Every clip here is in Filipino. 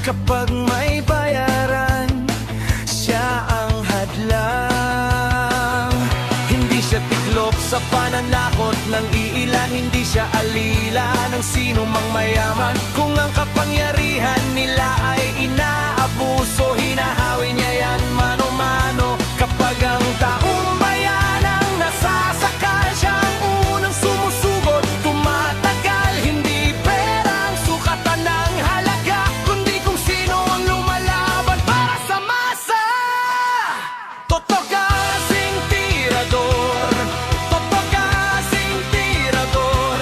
Kapag may bayaran, siya ang hadlang. Hindi siya tiklop sa pananakot ng iilan, hindi siya alila ng sino mang mayaman. Kung ang kapangyarihan nila ay inaabuso, hinahawi niya yan mano-mano. Kapag ang taong bayan ang nasasakal, siya ang unang sumusugot, tumatagal. Hindi perang sukatan ng halaga, kundi kung sino ang lumalaban para sa masa. Toto kasing tirador, toto kasing tirador,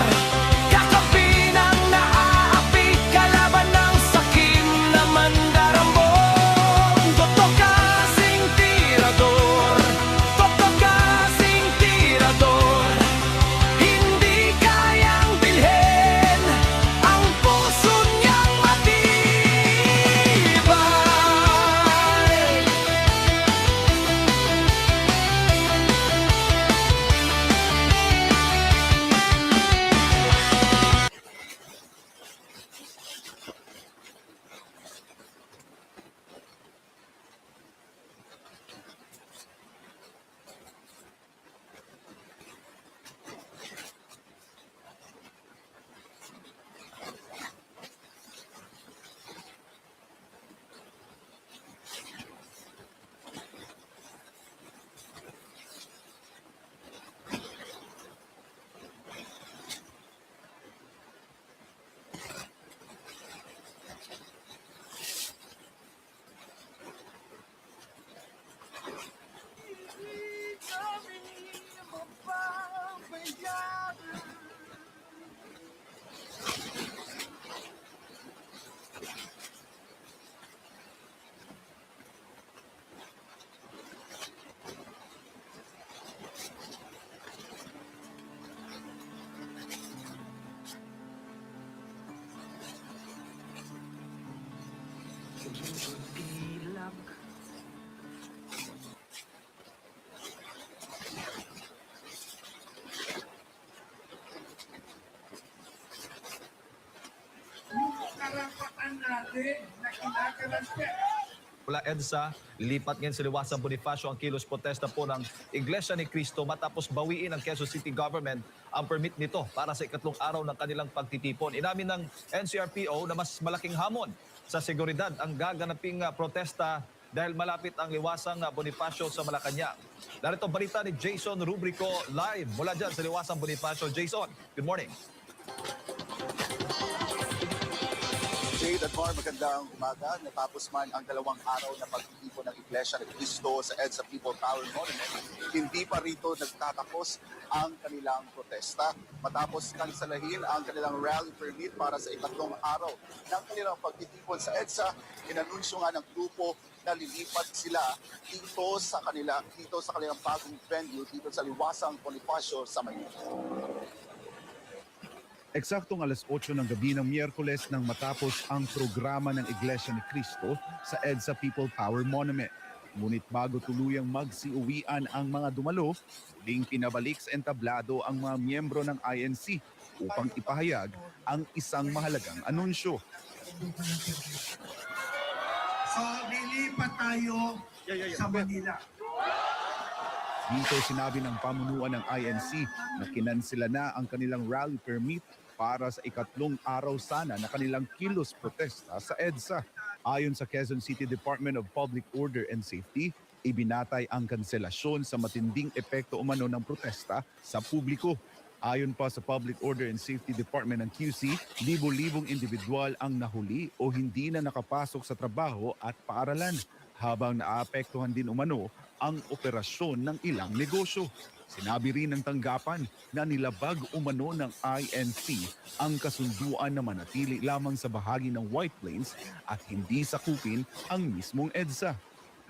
kakapi ng naaapi, kalaban ng sakim na mandarambong. Toto kasing tirador, toto kasing tirador, hindi kayang bilhin ang puso niyang matibay. Karapatan natin na kinakalasya. Mula EDSA, lipat ngayon sa Liwasang Bonifacio ang kilos protesta po ng Iglesia ni Cristo matapos bawiin ng Quezon City Government ang permit nito para sa ikatlong araw ng kanilang pagtitipon. Inamin ng NCRPO na mas malaking hamon sa seguridad ang gaganaping protesta dahil malapit ang Liwasang Bonifacio sa Malacanang. Narito balita ni Jason Rubrico live mula dyan sa Liwasang Bonifacio. Jason, good morning. Jade at Mar, magandang umaga. Natapos man ang dalawang araw na pagtitipon ng Iglesia ni Cristo sa EDSA People Power Monument, hindi pa rito nagtatapos ang kanilang protesta. Matapos kansalahin ang kanilang rally permit para sa ikatlong araw ng kanilang pagtitipon sa EDSA, inanunsyo nga ng grupo na lilipat sila dito sa kanilang bagong venue dito sa Liwasang Bonifacio sa Maynila. Eksaktong alas 8 ng gabi ng Miyerkules nang matapos ang programa ng Iglesia ni Cristo sa EDSA People Power Monument. Ngunit bago tuluyang magsiuwian ang mga dumalo, muling pinabalik sa entablado ang mga miyembro ng INC upang ipahayag ang isang mahalagang anunsyo. So, lilipat tayo sa Manila. Dito sinabi ng pamunuan ng INC na kinansela na ang kanilang rally permit para sa ikatlong araw sana na kanilang kilos protesta sa EDSA. Ayon sa Quezon City Department of Public Order and Safety, ibinatay ang kanselasyon sa matinding epekto umano ng protesta sa publiko. Ayon pa sa Public Order and Safety Department ng QC, libo-libong individual ang nahuli o hindi na nakapasok sa trabaho at paaralan, habang naapektuhan din umano ang operasyon ng ilang negosyo. Sinabi rin ng tanggapan na nilabag umano ng INC ang kasunduan na manatili lamang sa bahagi ng White Plains at hindi sakupin ang mismong EDSA.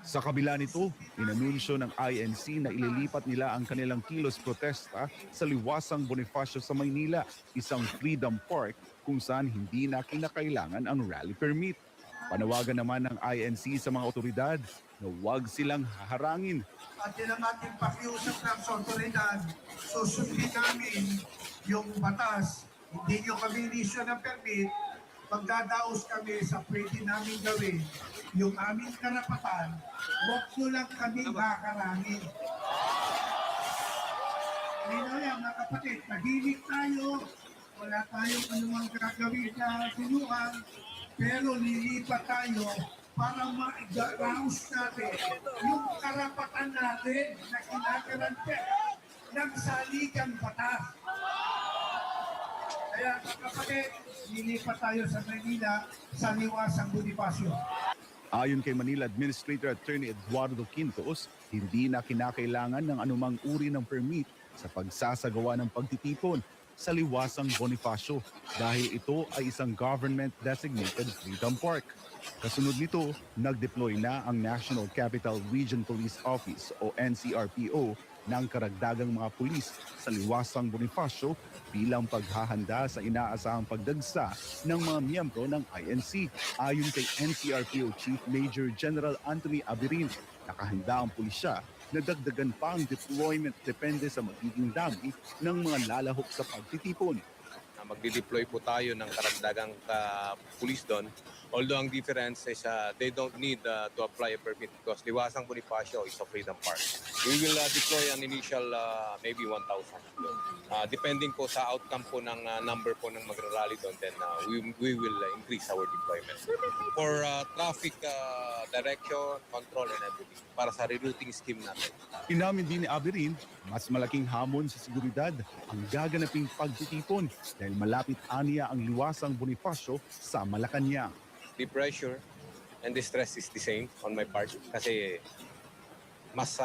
Sa kabila nito, inanunsyo ng INC na ililipat nila ang kanilang kilos protesta sa Liwasang Bonifacio sa Maynila, isang freedom park kung saan hindi na kinakailangan ang rally permit. Panawagan naman ng INC sa mga otoridad na huwag silang haharangin. At yun ang ating pakiusap lang sa otoridad, susundin namin yung batas. Hindi nyo kami inisyo ng permit, magdadaos kami sa pwede namin gawin yung aming karapatan, huwag nyo lang kami makarangin. Lino yan mga kapatid, tahimik tayo, wala tayong anumang gagawin na tulungan, pero lilipat tayo para ma-raos natin yung karapatan natin na kinakarantin ng saligang batas. Kaya mga kapatid, lilipat tayo sa Manila sa Liwasang Bonifacio. Ayon kay Manila Administrator Attorney Eduardo Quintos, hindi na kinakailangan ng anumang uri ng permit sa pagsasagawa ng pagtitipon sa Liwasang Bonifacio dahil ito ay isang government-designated Freedom Park. Kasunod nito, nag-deploy na ang National Capital Region Police Office o NCRPO ng karagdagang mga pulis sa Liwasang Bonifacio bilang paghahanda sa inaasahang pagdagsa ng mga miyembro ng INC. Ayon kay NCRPO Chief Major General Anthony Abirin, nakahanda ang pulisya na dagdagan pa ang deployment depende sa magiging dami ng mga lalahok sa pagtitipon. Magdi-deploy po tayo ng karagdagang pulis doon. Although ang difference is they don't need to apply a permit because Liwasang Bonifacio is a Freedom Park. We will deploy an initial maybe 1,000 doon. Depending po sa outcome po ng number po ng magrarally doon, then we will increase our deployment. For traffic direction, control and everything para sa rerouting scheme natin. Inamin din ni Abirin, mas malaking hamon sa seguridad ang gaganaping pagtitipon dahil malapit aniya ang Liwasang Bonifacio sa Malacanang. The pressure and the stress is the same on my part kasi mas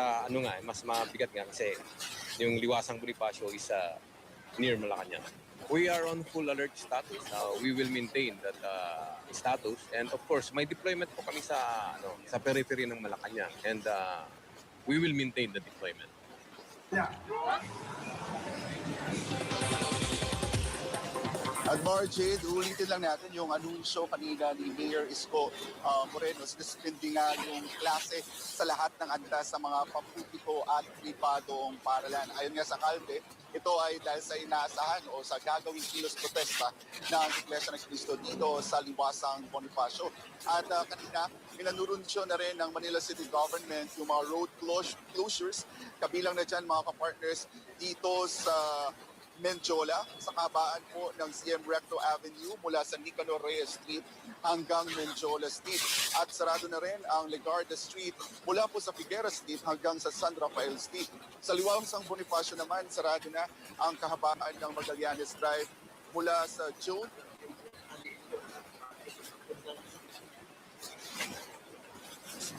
mas mabigat nga kasi yung Liwasang Bonifacio is near Malacanang. We are on full alert status. We will maintain that status and of course may deployment po kami sa periphery ng Malacanang and we will maintain the deployment. Yeah. At Marjade, ulitin lang natin yung anunsyo kanina ni Mayor Isko Moreno. Suspending nga yung klase sa lahat ng antas sa mga pampubliko at pribadong paaralan. Ayon nga sa kalde, ito ay dahil sa inaasahan o sa gagawing kilos protesta ng Iglesia ng Cristo dito sa Liwasang Bonifacio. At kanina, inanurunsyo na rin ng Manila City Government yung mga road closures. Kabilang na dyan mga kapartners dito sa Menjola, sa kabaan po ng CM Recto Avenue mula sa Nicanor Reyes Street hanggang Menjola Street. At sarado na rin ang Legarda Street mula po sa Figueras Street hanggang sa San Rafael Street. Sa Liwasang Bonifacio naman, sarado na ang kahabaan ng Magallanes Drive mula sa June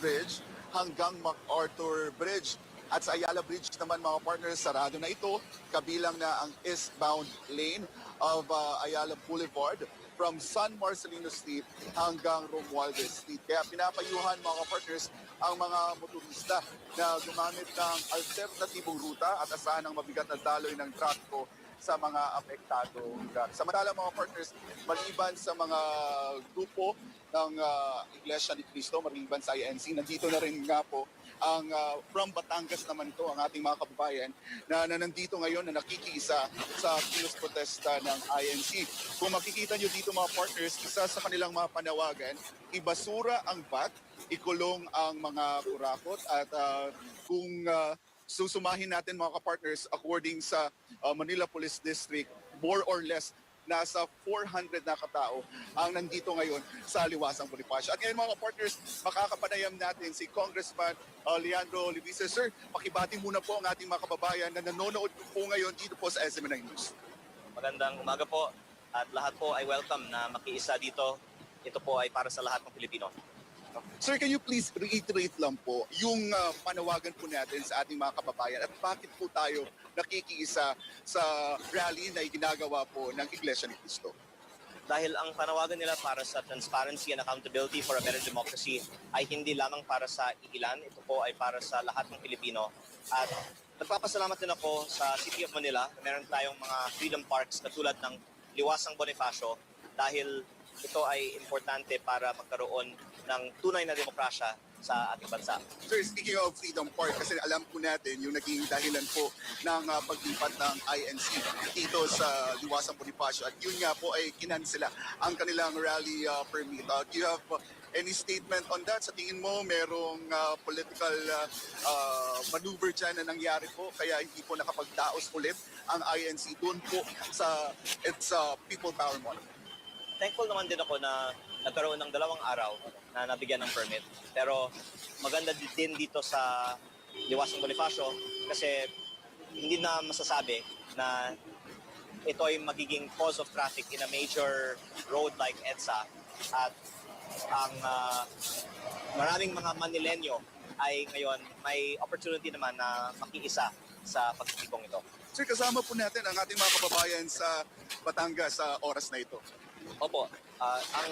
Bridge hanggang MacArthur Bridge. At sa Ayala Bridge naman mga partners, sarado na ito. Kabilang na ang eastbound lane of Ayala Boulevard from San Marcelino Street hanggang Romualdez Street. Kaya pinapayuhan mga partners ang mga motorista na gumamit ng alternatibong ruta at asahan ng mabigat na daloy ng trapiko sa mga apektado lugar. Samantala mga partners, maliban sa mga grupo ng Iglesia ni Cristo, maliban sa INC, nandito na rin nga po ang from Batangas naman ito, ang ating mga kababayan na nandito ngayon na nakikiisa sa kilos protesta ng INC. Kung makikita nyo dito mga partners, isa sa kanilang mga panawagan, ibasura ang bat, ikulong ang mga kurakot at kung susumahin natin mga kapartners according sa Manila Police District, more or less nasa 400 na katao ang nandito ngayon sa Liwasang Bonifacio. At ngayon mga partners, makakapanayam natin si Congressman Leandro Olivice. Sir, pakibati muna po ang ating mga kababayan na nanonood po ngayon dito po sa SMNI News. Magandang umaga po at lahat po ay welcome na makiisa dito. Ito po ay para sa lahat ng Pilipino. Sir, can you please reiterate lang po yung panawagan po natin sa ating mga kababayan at bakit po tayo nakikiisa sa rally na ginagawa po ng Iglesia ni Cristo? Dahil ang panawagan nila para sa transparency and accountability for a better democracy ay hindi lamang para sa ilan, ito po ay para sa lahat ng Pilipino. At nagpapasalamat din ako sa City of Manila na meron tayong mga freedom parks katulad ng Liwasang Bonifacio dahil ito ay importante para magkaroon ng tunay na demokrasya sa ating bansa. Sir, speaking of Freedom Park, kasi alam po natin yung naging dahilan po ng paglipat ng INC dito sa Liwasang Bonifacio at yun nga po ay kinansela ang kanilang rally permit. Do you have any statement on that? Sa tingin mo, merong political maneuver dyan na nangyari po kaya hindi po nakapagdaos ulit ang INC doon po sa People Power Mall? Thankful naman din ako na nagkaroon ng 2 araw na nabigyan ng permit. Pero maganda din dito sa Liwasang Bonifacio kasi hindi na masasabi na ito ay magiging cause of traffic in a major road like EDSA. At ang maraming mga Manilenyo ay ngayon may opportunity naman na makiisa sa pagtitipong ito. Sir, kasama po natin ang ating mga kababayan sa Batangas sa oras na ito. Opo, ang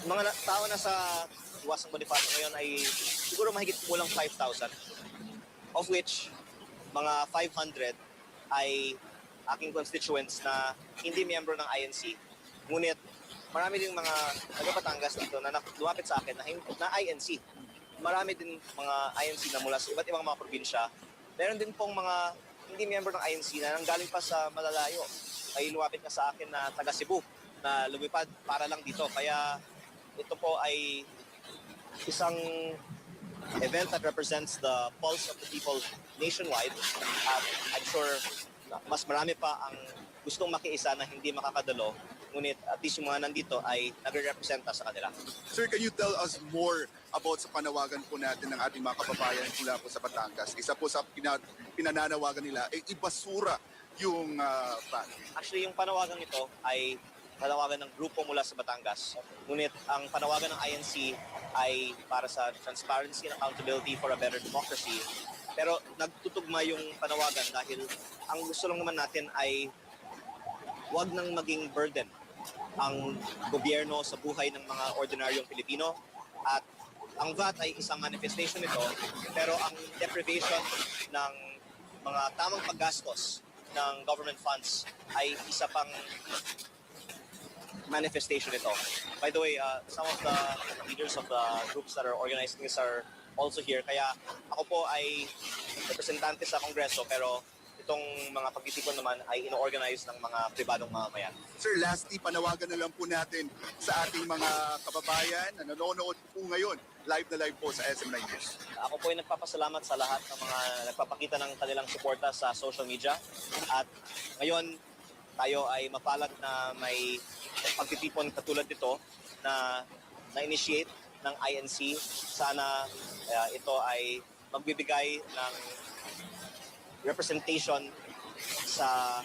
mga tao na sa Liwasang Bonifacio ngayon ay siguro mahigit kulang 5,000, of which mga 500 ay aking constituents na hindi miyembro ng INC. Ngunit marami din mga taga-Batangas dito na lumapit sa akin na INC. Marami din mga INC na mula sa iba't ibang mga probinsya. Meron din pong mga hindi miyembro ng INC na nanggaling pa sa malalayo. Ay lumapit na sa akin na taga Cebu na lumipad para lang dito. Kaya ito po ay isang event that represents the pulse of the people nationwide. At I'm sure mas marami pa ang gustong makiisa na hindi makakadalo. Ngunit at least yung mga nandito ay nagre-representa sa kanila. Sir, can you tell us more about sa panawagan po natin ng ating mga kababayan mula po sa Batangas? Isa po sa pinananawagan nila ay ibasura yung ban. Actually, yung panawagan ito ay panawagan ng grupo mula sa Batangas. Ngunit ang panawagan ng INC ay para sa transparency and accountability for a better democracy. Pero nagtutugma yung panawagan dahil ang gusto lang naman natin ay wag nang maging burden ang gobyerno sa buhay ng mga ordinaryong Pilipino. At ang VAT ay isang manifestation nito, pero ang deprivation ng mga tamang paggastos ng government funds ay isa pang manifestation ito. By the way, some of the leaders of the groups that are organizing this are also here. Kaya ako po ay representante sa Kongreso, pero itong mga pagtitipon naman ay ino-organize ng mga pribadong mamamayan. Sir, lastly, panawagan na lang po natin sa ating mga kababayan na nanonood po ngayon, live na live po sa SM9 News. Ako po ay nagpapasalamat sa lahat ng mga nagpapakita ng kanilang suporta sa social media. At ngayon, tayo ay mapalad na may pagtitipon katulad nito na na-initiate ng INC. Sana ito ay magbibigay ng representation sa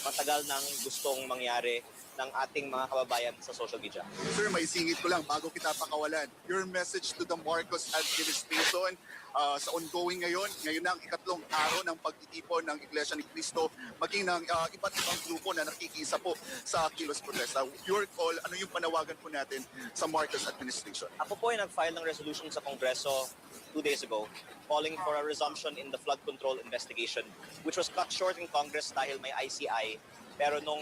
matagal nang gustong mangyari ng ating mga kababayan sa social media. Sir, may singit ko lang bago kita pakawalan. Your message to the Marcos administration sa ongoing ngayon na ang ikatlong araw ng pagtitipon ng Iglesia ni Cristo, maging ng iba't ibang grupo na nakikisa po sa kilos protesta. Your call, ano yung panawagan po natin sa Marcos administration? Ako po ay nag-file ng resolution sa Kongreso 2 days ago calling for a resumption in the flood control investigation, which was cut short in Congress dahil may ICI. Pero nung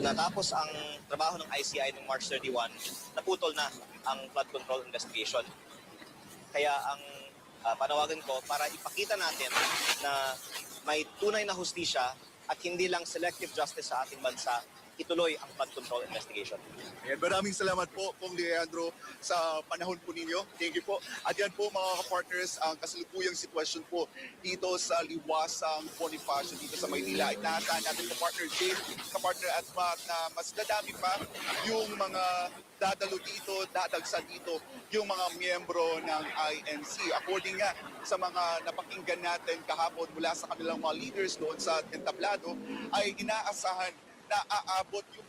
natapos ang trabaho ng ICI noong March 31, naputol na ang flood control investigation. Kaya ang panawagan ko para ipakita natin na may tunay na hustisya at hindi lang selective justice sa ating bansa, ituloy ang flood control investigation. Ayan, maraming salamat po, Kong Leandro, sa panahon po ninyo. Thank you po. At yan po mga ka-partners, ang kasalukuyang sitwasyon po dito sa Liwasang Bonifacio, dito sa Maynila. Inaasahan natin ka-partner Jane, ka-partner Atmat, na mas dadami pa yung mga dadalo dito, dadagsa dito, yung mga miyembro ng INC. According nga sa mga napakinggan natin kahapon mula sa kanilang mga leaders doon sa entablado, ay inaasahan na aabot yung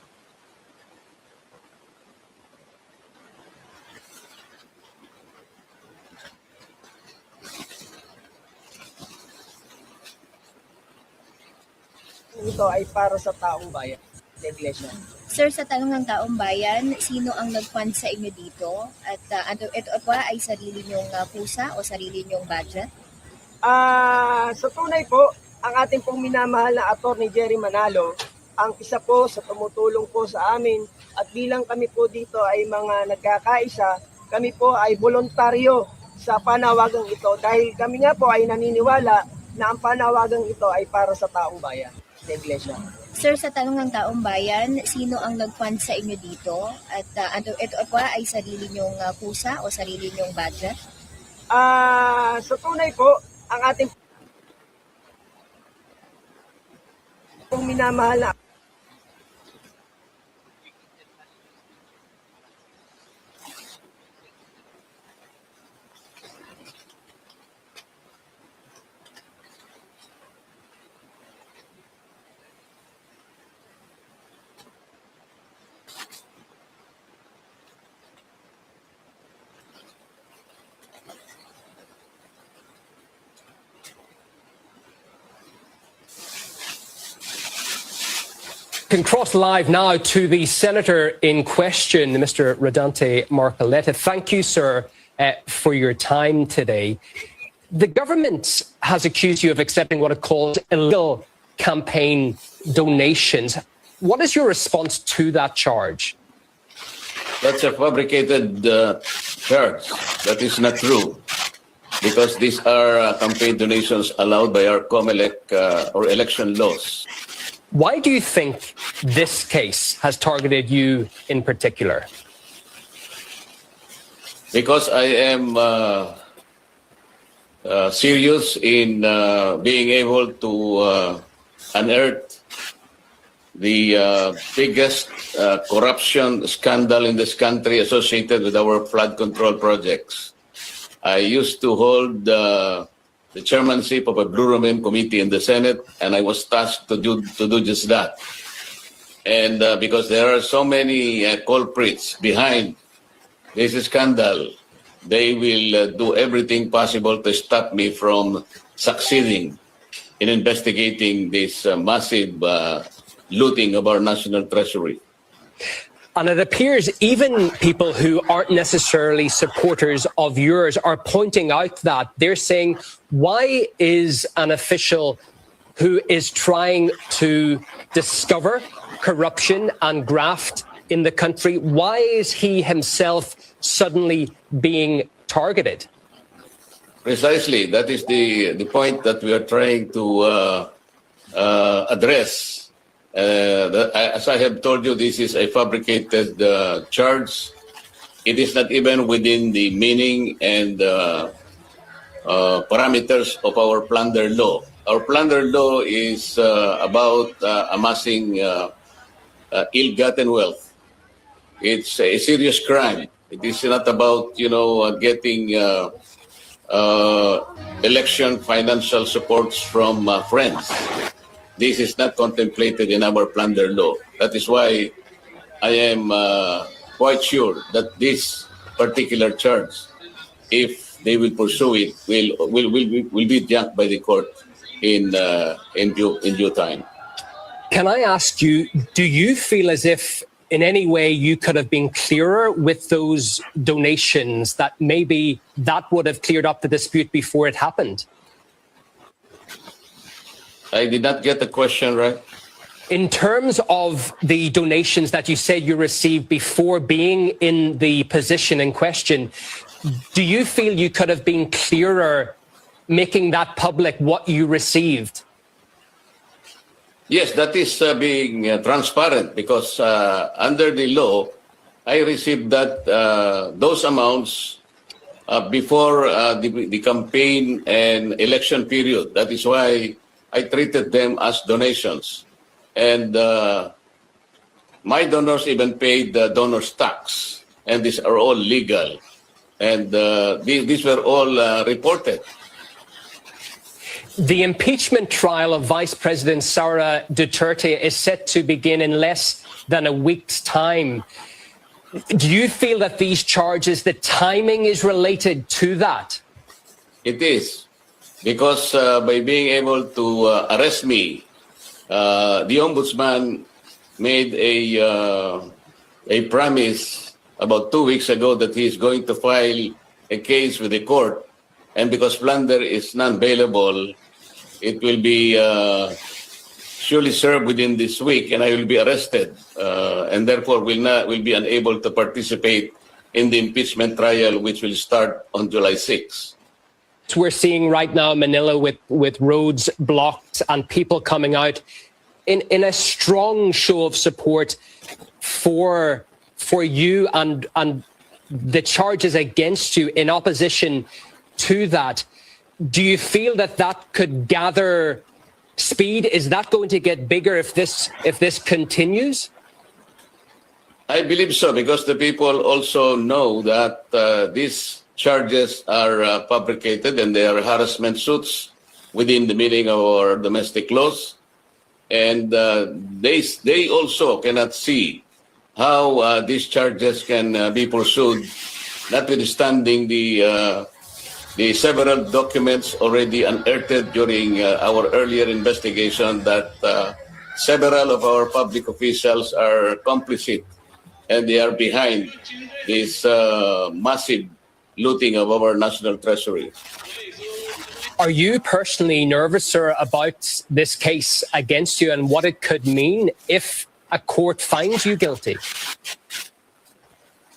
ito ay para sa taong bayan, sa iglesia. Sir, sa tanong ng taong bayan, sino ang nag-fund sa inyo dito? At ito ba ay sarili niyong pusa o sarili niyong budget? Sa tunay po, ang ating pong minamahal na Attorney Jerry Manalo ang isa po sa tumutulong po sa amin at bilang kami po dito ay mga nagkakaisa, kami po ay voluntaryo sa panawagang ito dahil kami nga po ay naniniwala na ang panawagang ito ay para sa taong bayan sa iglesia. Sir, sa tanong ng taong bayan, sino ang nag-fund sa inyo dito? At ito ba ay sarili nyong pusa o sarili nyong budget? Sa tunay po, ang ating pong minamahal na Can cross live now to the senator in question, Mr. Rodante Marcoleta. Thank you, sir, for your time today. The government has accused you of accepting what it calls illegal campaign donations. What is your response to that charge? That's a fabricated charge. That is not true. Because these are campaign donations allowed by our COMELEC or election laws. Why do you think this case has targeted you in particular? Because I am serious in being able to unearth the biggest corruption scandal in this country associated with our flood control projects. I used to hold the chairmanship of a Blue Ribbon committee in the Senate, and I was tasked to do just that. And because there are so many culprits behind this scandal, they will do everything possible to stop me from succeeding in investigating this massive looting of our national treasury. And it appears even people who aren't necessarily supporters of yours are pointing out that they're saying, why is an official who is trying to discover corruption and graft in the country, why is he himself suddenly being targeted? Precisely. That is the point that we are trying to address. As I have told you, this is a fabricated charge. It is not even within the meaning and parameters of our plunder law. Our plunder law is about amassing ill-gotten wealth. It's a serious crime. It is not about, getting election financial supports from friends. This is not contemplated in our plunder law. That is why I am quite sure that this particular charge, if they will pursue it, will be junked by the court in due time. Can I ask you, do you feel as if in any way you could have been clearer with those donations, that maybe that would have cleared up the dispute before it happened? I did not get the question right. In terms of the donations that you said you received before being in the position in question, do you feel you could have been clearer making that public what you received? Yes, that is being transparent because under the law, I received that those amounts before the campaign and election period. That is why I treated them as donations. And my donors even paid the donors tax. And these are all legal. And these were all reported. The impeachment trial of Vice President Sara Duterte is set to begin in less than a week's time. Do you feel that these charges, the timing is related to that? It is. Because by being able to arrest me, the ombudsman made a promise about 2 weeks ago that he is going to file a case with the court. And because plunder is non-bailable, it will be surely serve within this week, and I will be arrested, and therefore will be unable to participate in the impeachment trial, which will start on July 6th. We're seeing right now in Manila with roads blocked and people coming out in a strong show of support for you and the charges against you in opposition to that. Do you feel that could gather speed? Is that going to get bigger if this continues? I believe so, because the people also know that these charges are fabricated and they are harassment suits within the meaning of our domestic laws. And they also cannot see how these charges can be pursued, notwithstanding the several documents already unearthed during our earlier investigation that several of our public officials are complicit and they are behind this massive looting of our national treasury. Are you personally nervous, sir, about this case against you and what it could mean if a court finds you guilty?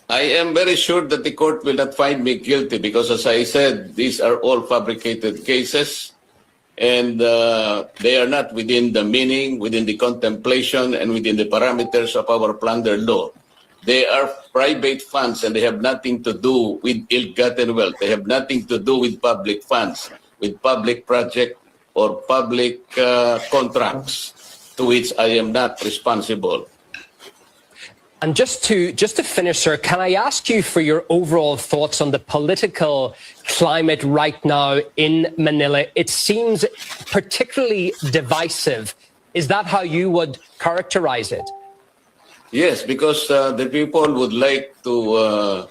I am very sure that the court will not find me guilty because, as I said, these are all fabricated cases and they are not within the meaning, within the contemplation, and within the parameters of our plunder law. They are private funds and they have nothing to do with ill-gotten wealth. They have nothing to do with public funds, with public project or public contracts to which I am not responsible. And just to finish, sir, can I ask you for your overall thoughts on the political climate right now in Manila? It seems particularly divisive. Is that how you would characterize it? Yes, because the people would like to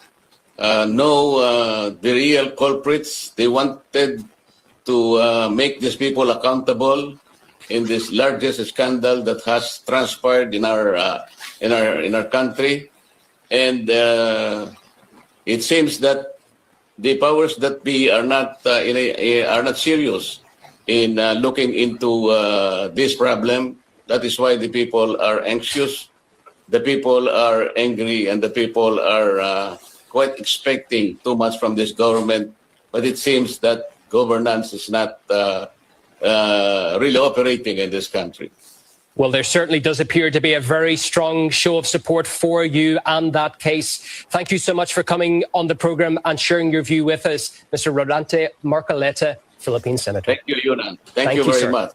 know the real culprits. They wanted to make these people accountable in this largest scandal that has transpired in our country, and it seems that the powers that be are not serious in looking into this problem. That is why the people are anxious, the people are angry, and the people are quite expecting too much from this government. But it seems that governance is not really operating in this country. Well, there certainly does appear to be a very strong show of support for you and that case. Thank you so much for coming on the program and sharing your view with us, Mr. Rodante Marcoleta, Philippine Senator. Thank you, Yunan. Thank you very sir. much.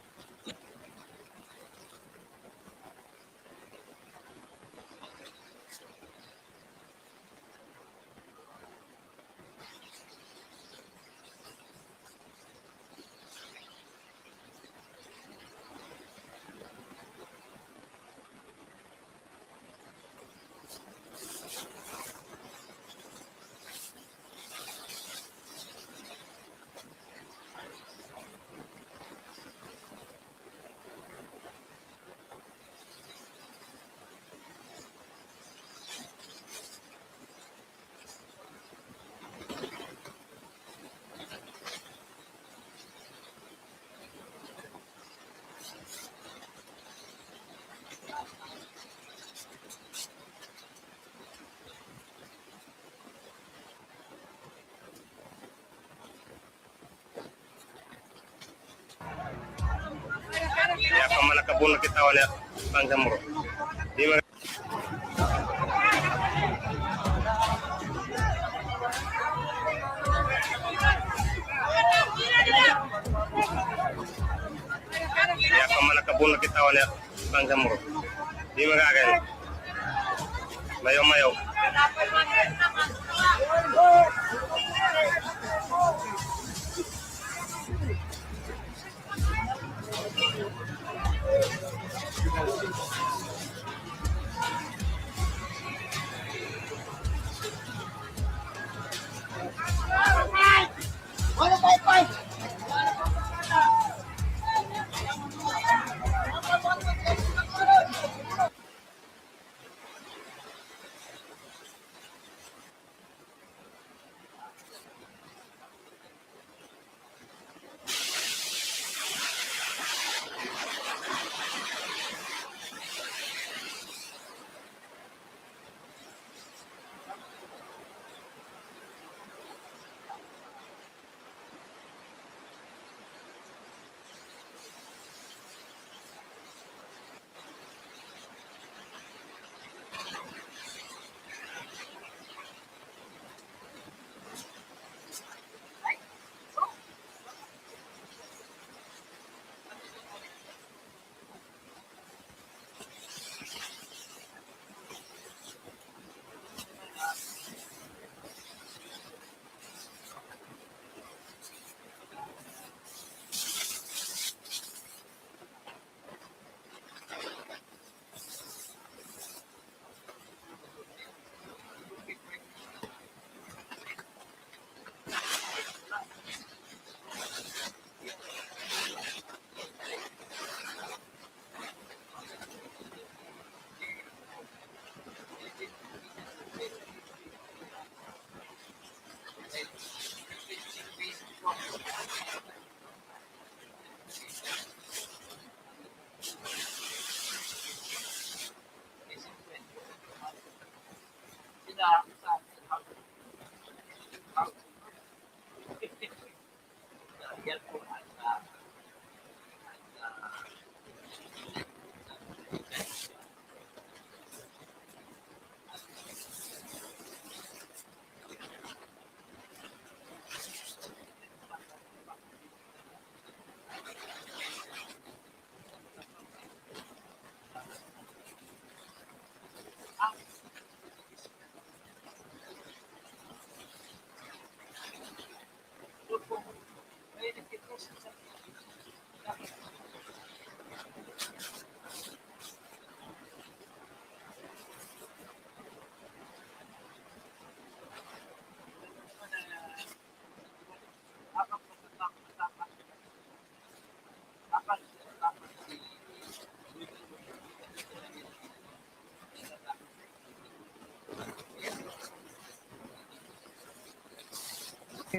Ya pamalakabon na kita wala pangkam mo. Di man Ya pamalakabon na kita wala pangkam mo. Di magagay. Mayo.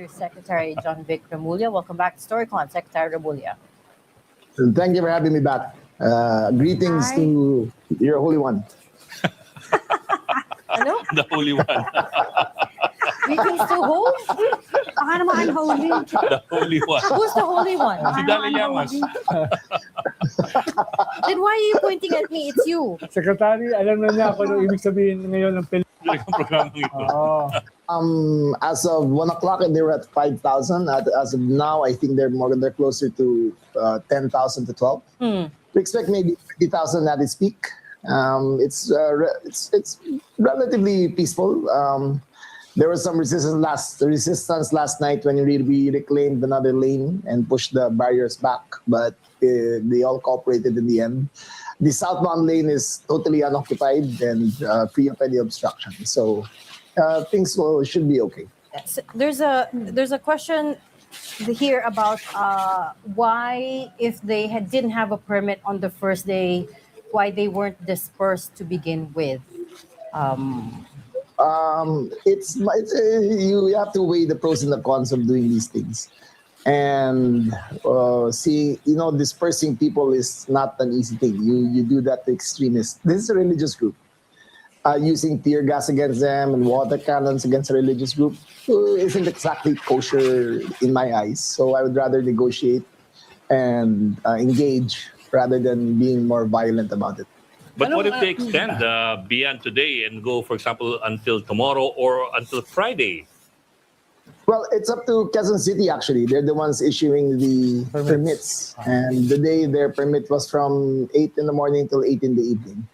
Secretary John Vic Remulla. Welcome back to StoryCon, Secretary Remulla. Thank you for having me back. Greetings Hi. to your Holy One. Ano? The Holy One. Greetings to who? Baka naman unholy. The Holy One. Who's the Holy One? Si Dali Llamas. Then why are you pointing at me? It's you. Secretary, alam na niya kung ano ibig sabihin ngayon ng Talagang programang ito. As of 1 o'clock, they were at 5,000. As of now, I think they're closer to 10,000 to 12. We expect maybe 20,000 at its peak. It's relatively peaceful. There was some resistance last night when we reclaimed another lane and pushed the barriers back, but they all cooperated in the end. The southbound lane is totally unoccupied and free of any obstruction. So things should be okay. There's a question here about why, if they didn't have a permit on the first day, why they weren't dispersed to begin with. You have to weigh the pros and the cons of doing these things, and dispersing people is not an easy thing. You do that to extremists. This is a religious group. Using tear gas against them and water cannons against a religious group isn't exactly kosher in my eyes. So I would rather negotiate and engage rather than being more violent about it. But what if they extend beyond today and go, for example, until tomorrow or until Friday? Well, it's up to Quezon City, actually. They're the ones issuing the permits. And the day their permit was from 8 in the morning till 8 in the evening.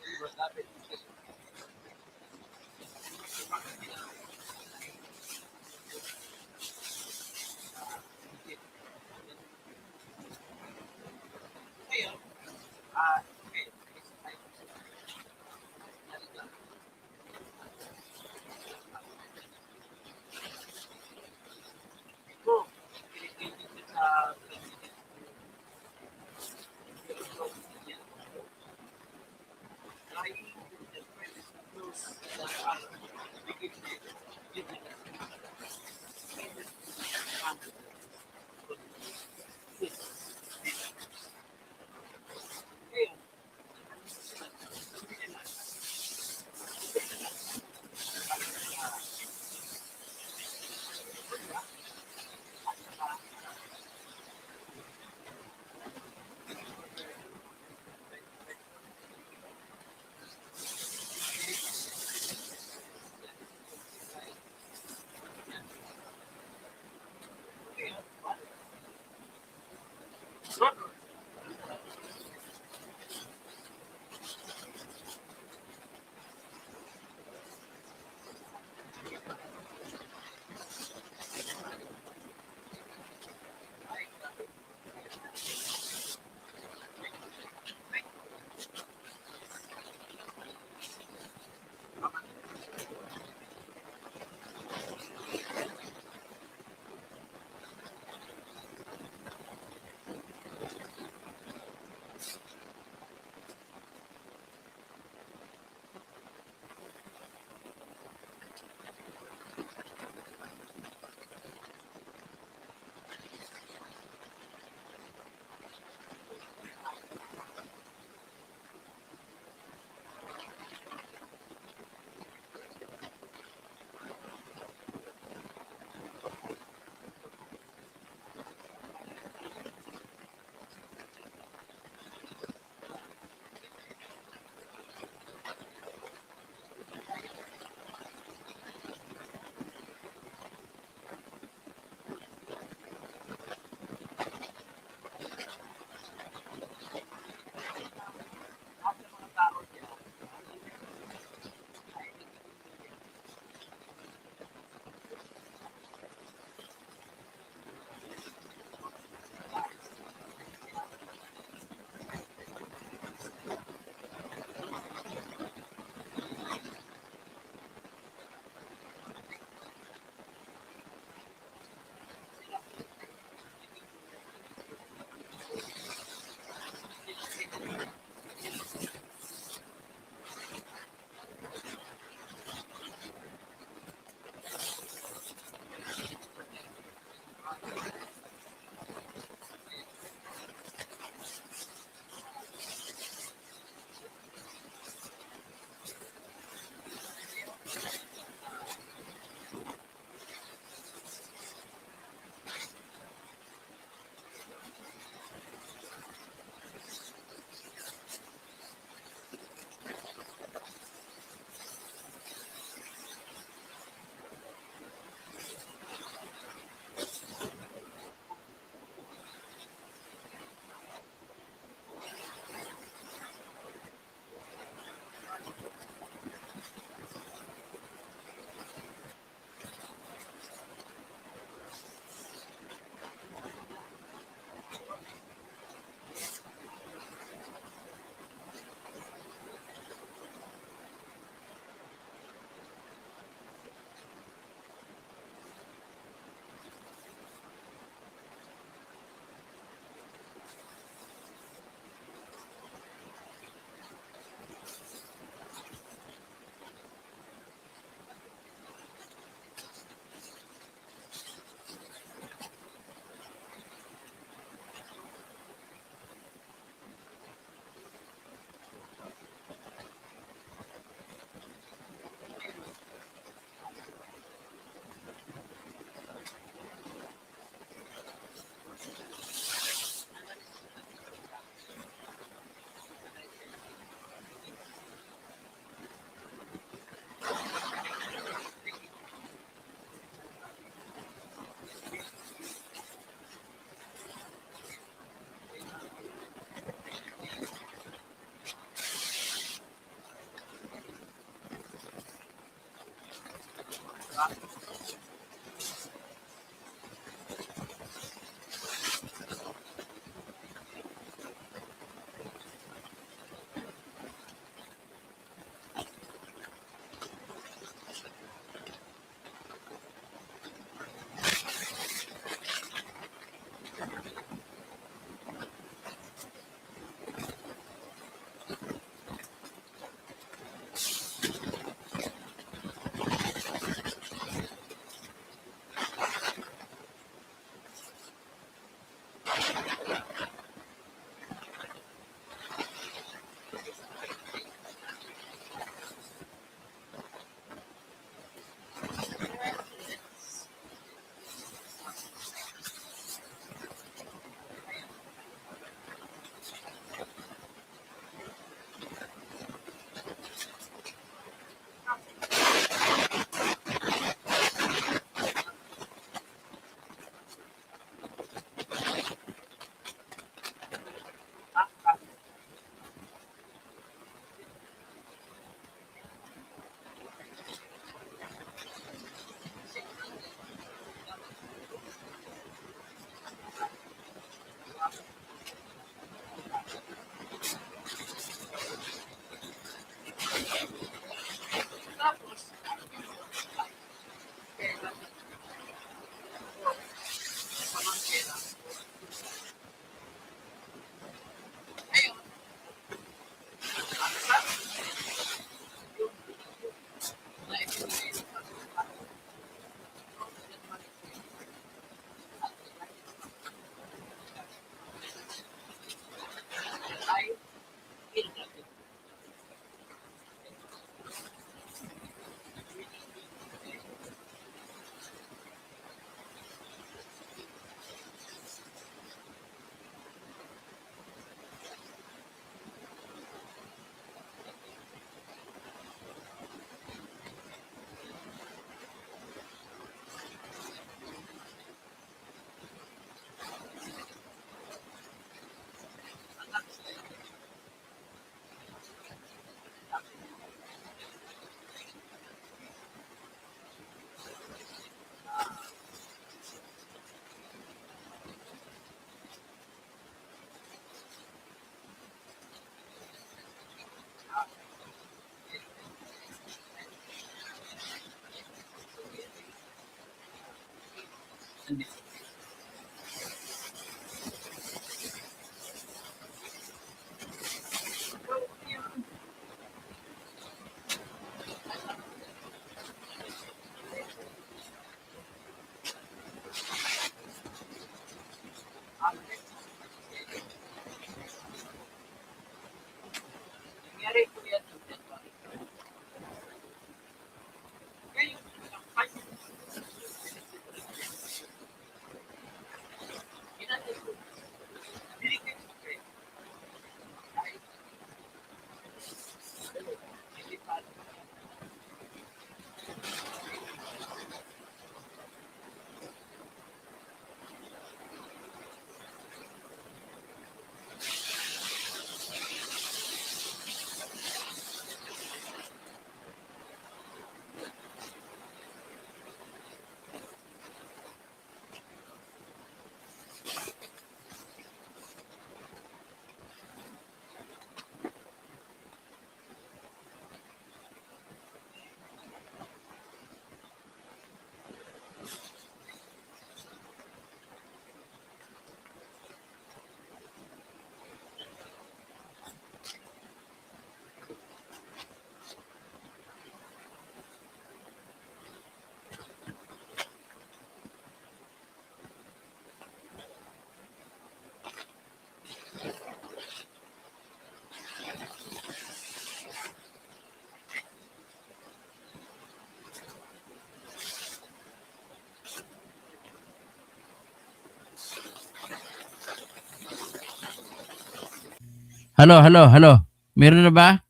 Halo, halo, halo. Meron na ba?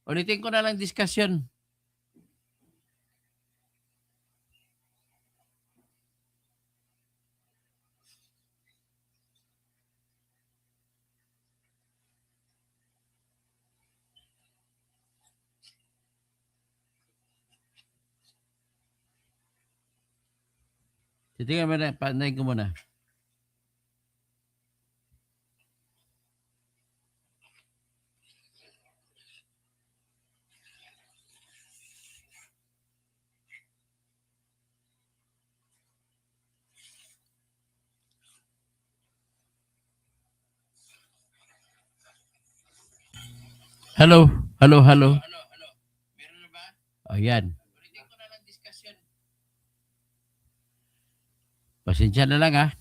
Ulitin ko na lang discussion. Titingnan mo na, panayin ko muna. Hello, hello, hello. Oh, yan. Pasensya na lang, ha.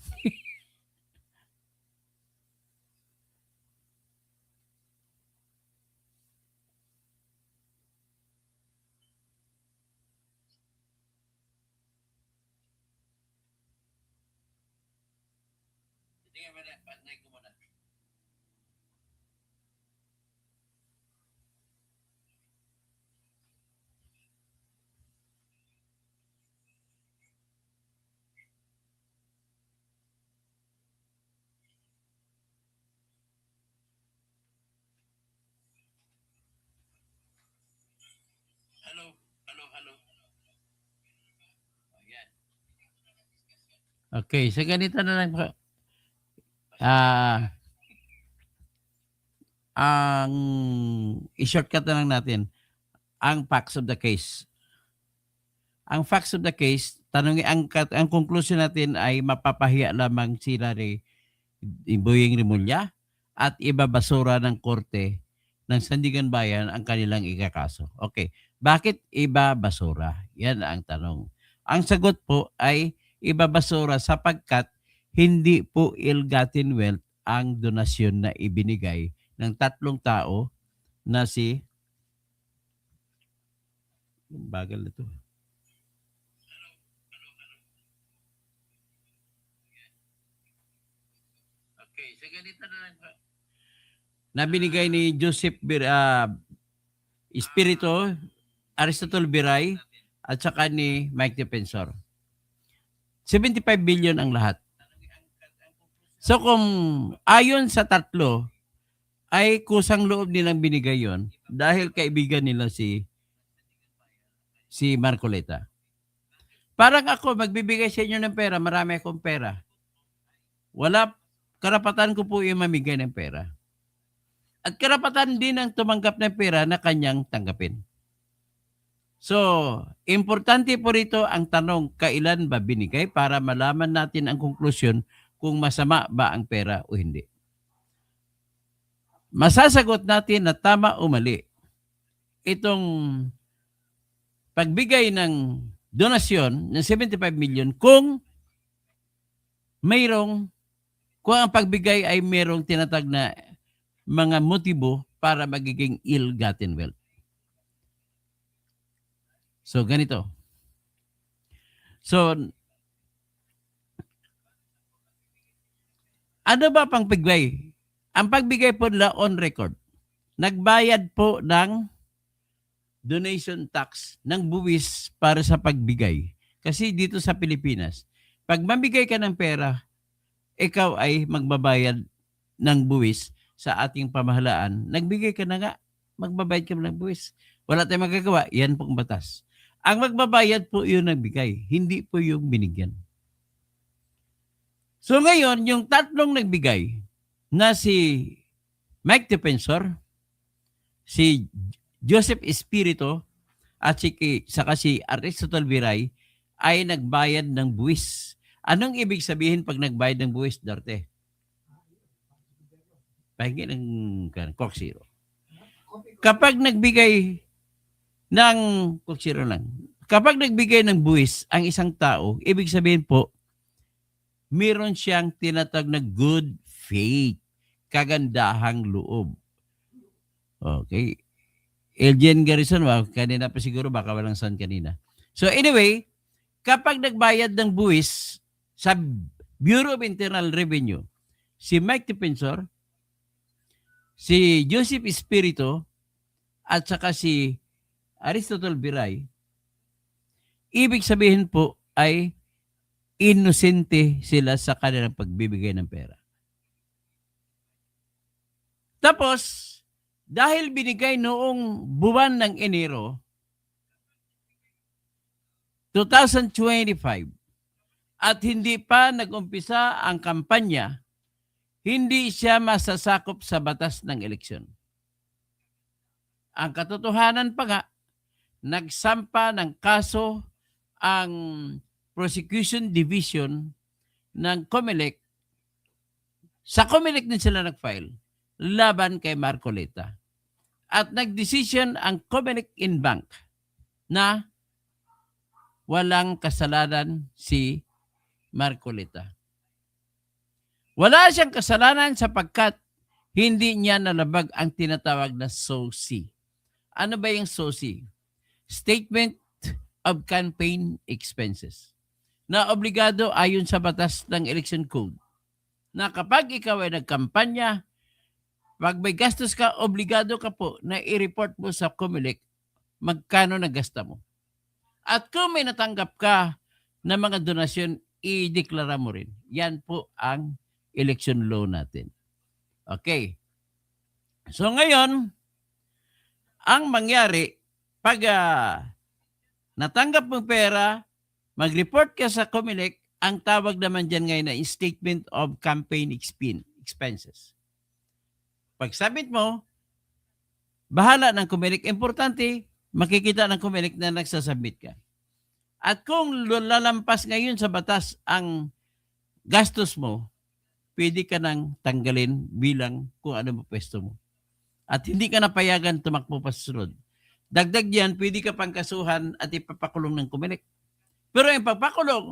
Hello, hello, hello. Oh, yan. Okay, so ganito na lang po. Ang i-shortcut na lang natin ang facts of the case. Ang facts of the case, tanongin ang conclusion natin ay mapapahiya lamang si Larry Boyeng Rimulya at ibabasura ng korte ng Sandigan Bayan ang kanilang ikakaso. Okay, bakit ibabasura? Yan ang tanong. Ang sagot po ay ibabasura sapagkat hindi po ill-gotten wealth ang donasyon na ibinigay ng tatlong tao na si bagal na to. Okay, so ganito na lang. Na binigay ni Joseph Espirito, Aristotle Biray, at saka ni Mike Defensor. 75 billion ang lahat. So kung ayon sa tatlo, ay kusang loob nilang binigay yon dahil kaibigan nila si Marcoleta. Parang ako, magbibigay sa inyo ng pera, marami akong pera. Karapatan ko po yung mamigay ng pera. At karapatan din ang tumanggap ng pera na kanyang tanggapin. So, importante po rito ang tanong, kailan ba binigay para malaman natin ang konklusyon kung masama ba ang pera o hindi. Masasagot natin na tama o mali itong pagbigay ng donasyon ng 75 million kung ang pagbigay ay mayroong tinatag na mga motibo para magiging ill-gotten wealth. So, ganito. So, ano ba pang pagbigay? Ang pagbigay po nila on record. Nagbayad po ng donation tax ng buwis para sa pagbigay. Kasi dito sa Pilipinas, pag mamigay ka ng pera, ikaw ay magbabayad ng buwis sa ating pamahalaan. Nagbigay ka na nga, magbabayad ka ng buwis. Wala tayong magagawa, yan pong batas. Ang magbabayad po yung nagbigay, hindi po yung binigyan. So ngayon, yung tatlong nagbigay na si Mike Defensor, si Joseph Espirito, at saka si Aristotle Biray ay nagbayad ng buwis. Anong ibig sabihin pag nagbayad ng buwis, Darte? Pahingi ng Coke Zero. Kapag nagbigay ng Coke Zero lang, kapag nagbigay ng buwis ang isang tao, ibig sabihin po, meron siyang tinatag na good faith, kagandahang loob. Okay. Elgin Garrison, kanina pa siguro, baka walang sound kanina. So anyway, kapag nagbayad ng buwis sa Bureau of Internal Revenue, si Mike Defensor, si Joseph Espirito, at saka si Aristotle Biray, ibig sabihin po ay inosente sila sa kanilang pagbibigay ng pera. Tapos, dahil binigay noong buwan ng Enero 2025 at hindi pa nag-umpisa ang kampanya, hindi siya masasakop sa batas ng eleksyon. Ang katotohanan pa nga, nagsampa ng kaso ang Prosecution Division ng COMELEC. Sa COMELEC din sila nag-file laban kay Marcoleta. At nag-decision ang COMELEC in bank na walang kasalanan si Marcoleta. Wala siyang kasalanan sapagkat hindi niya nalabag ang tinatawag na SOC. Ano ba yung SOC? Statement of Campaign Expenses. Na obligado ayon sa batas ng Election Code. Na kapag ikaw ay nagkampanya, pag may gastos ka, obligado ka po na i-report mo sa COMELEC magkano nagasta mo. At kung may natanggap ka na mga donasyon, i-deklara mo rin. Yan po ang election law natin. Okay. So ngayon, ang mangyari, pag natanggap mong pera, mag-report ka sa COMELEC, ang tawag naman dyan ngayon na Statement of Campaign Expenses. Pag submit mo, bahala ng COMELEC. Importante, makikita ng COMELEC na nagsasubmit ka. At kung lalampas ngayon sa batas ang gastos mo, pwede ka nang tanggalin bilang kung ano mo pwesto mo. At hindi ka napayagan tumakbo pa sa sunod. Dagdag diyan, pwede ka pang kasuhan at ipapakulong ng COMELEC. Pero yung pagpakulong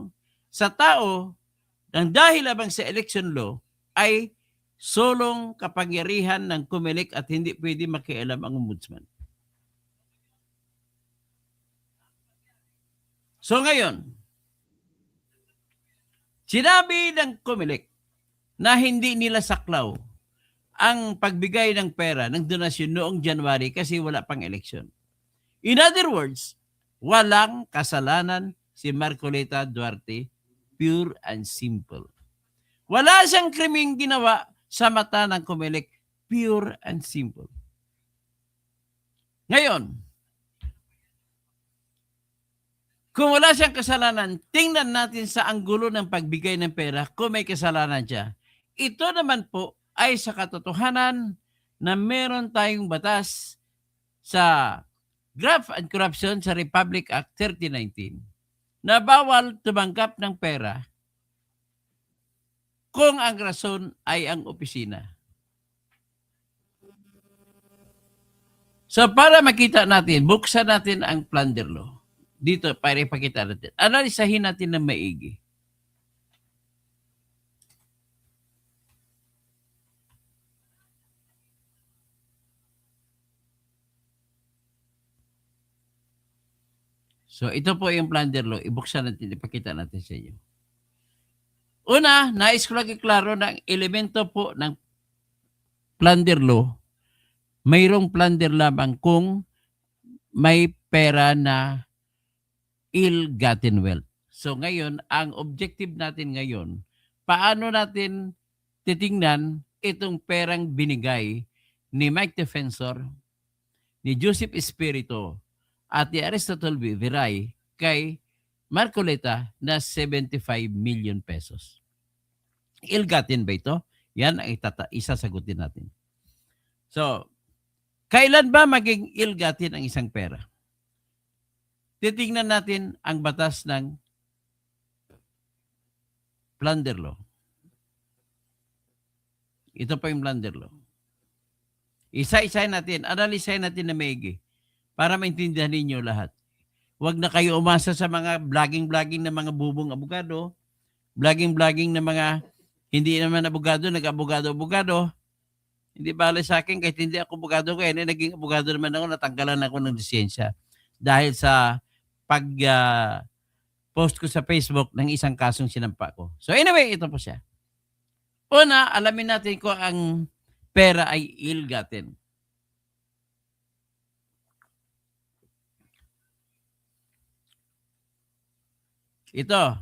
sa tao ng dahil labang sa election law ay solong kapangyarihan ng COMELEC at hindi pwede makialam ang ombudsman. So ngayon, sinabi ng COMELEC na hindi nila saklaw ang pagbigay ng pera ng donasyon noong January kasi wala pang eleksyon. In other words, walang kasalanan si Marcoleta Duarte, pure and simple. Wala siyang krimeng ginawa sa mata ng COMELEC, pure and simple. Ngayon, kung wala siyang kasalanan, tingnan natin sa anggulo ng pagbigay ng pera kung may kasalanan siya. Ito naman po ay sa katotohanan na meron tayong batas sa Graft and Corruption sa Republic Act 3019 na bawal tumanggap ng pera kung ang rason ay ang opisina. So para makita natin, buksan natin ang plunder law. Dito, para ipakita natin. Analisahin natin ng maigi. So, ito po yung plunder law. Ibuksan natin, ipakita natin sa inyo. Una, nais ko lang iklaro na ang elemento po ng plunder law, mayroong plunder lamang kung may pera na ill-gotten wealth. So ngayon, ang objective natin ngayon, paano natin titingnan itong perang binigay ni Mike Defensor, ni Joseph Espiritu, at ni Aristotle B. Viray kay Marcoleta na 75 million pesos. Ill-gotten ba ito? Yan ang isasagutin natin. So, kailan ba maging ill-gotten ang isang pera? Titingnan natin ang batas ng plunder law. Ito pa yung plunder law. Isa-isahin natin, analisahin natin na maigi para maintindihan ninyo lahat. Huwag na kayo umasa sa mga vlogging-vlogging na mga bubong abogado, vlogging-vlogging na mga hindi naman abogado, nag-abogado-abogado. Hindi bale sa akin kahit hindi ako abogado ko, naging abogado naman ako, natanggalan ako ng lisensya dahil sa pag-post ko sa Facebook ng isang kasong sinampa ko. So anyway, ito po siya. Una, alamin natin kung ang pera ay ill-gotten. Ito.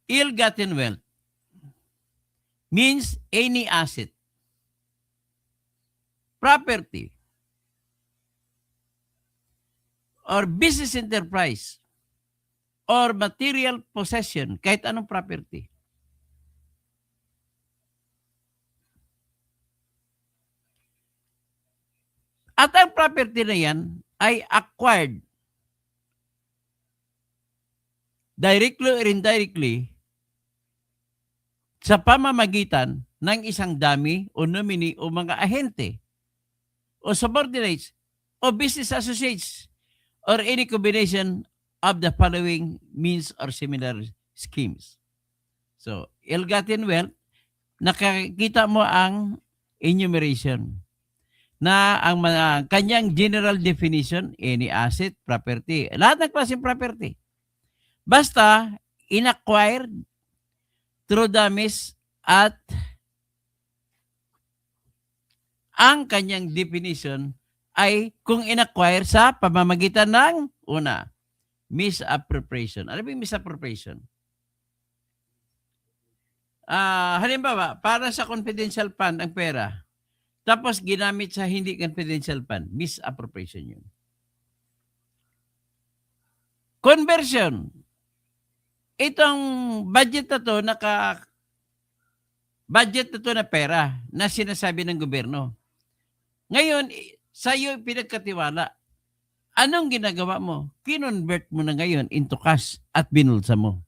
Ill-gotten wealth means any asset, property, or business enterprise or material possession, kahit anong property. At ang property na yan ay acquired directly or indirectly sa pamamagitan ng isang dami o nominee o mga ahente o subordinates o business associates or any combination of the following means or similar schemes. So, ill-gotten wealth, nakikita mo ang enumeration na ang kanyang general definition, any asset, property, lahat ng klaseng property. Basta, inacquired through dummies at ang kanyang definition ay kung inacquire sa pamamagitan ng una, misappropriation. Ano ba yung misappropriation? Halimbawa, para sa confidential fund ang pera, tapos ginamit sa hindi confidential fund, misappropriation yun. Conversion. Itong budget na to, budget na to na pera na sinasabi ng gobyerno. Ngayon, sa iyo pinagkatiwala. Anong ginagawa mo? Kinonvert mo na ngayon into cash at binulsa mo.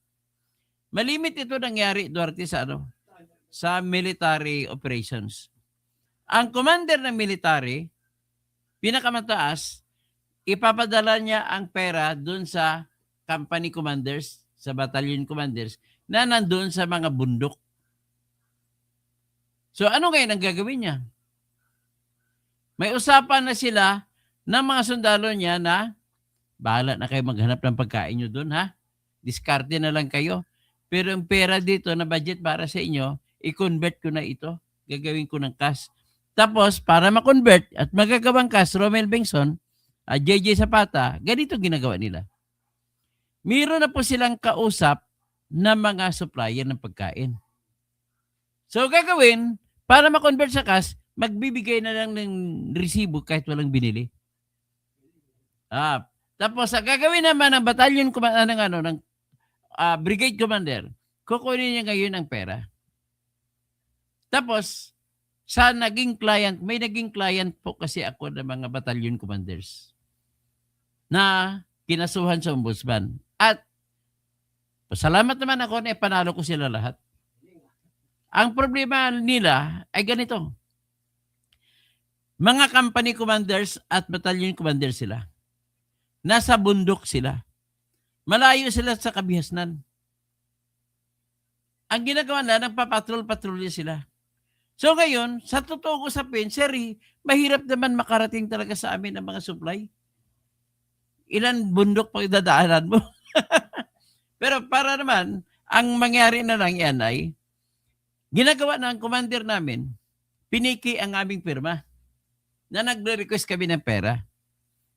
Malimit ito nangyari, Duarte, sa military operations. Ang commander ng military, pinakamataas, ipapadala niya ang pera dun sa company commanders, sa battalion commanders, na nandun sa mga bundok. So ano ngayon ang gagawin niya? May usapan na sila ng mga sundalo niya na bahala na kayo maghanap ng pagkain nyo dun, ha? Diskarte na lang kayo. Pero yung pera dito na budget para sa inyo, i-convert ko na ito. Gagawin ko ng cash. Tapos, para ma-convert at magagawang cash, Romel Bengson, JJ Zapata, ganito ginagawa nila. Meron na po silang kausap na mga supplier ng pagkain. So, gagawin, para ma-convert sa cash, magbibigay na lang ng resibo kahit walang binili. Tapos, gagawin naman ng battalion ng brigade commander, kukunin niya ngayon ang pera. Tapos, sa naging client, may naging client po kasi ako ng mga battalion commanders na kinasuhan sa ombudsman. At pasalamat naman ako na panalo ko sila lahat. Ang problema nila ay ganito. Mga company commanders at battalion commanders sila. Nasa bundok sila. Malayo sila sa kabihasnan. Ang ginagawa nila, nagpapatrol-patrolya sila. So ngayon, sa totoo usapin, sir, mahirap naman makarating talaga sa amin ang mga supply. Ilan bundok pa idadaanan mo? Pero para naman, ang mangyari na lang yan ay, ginagawa ng commander namin, piniki ang aming firma na nagre-request kami ng pera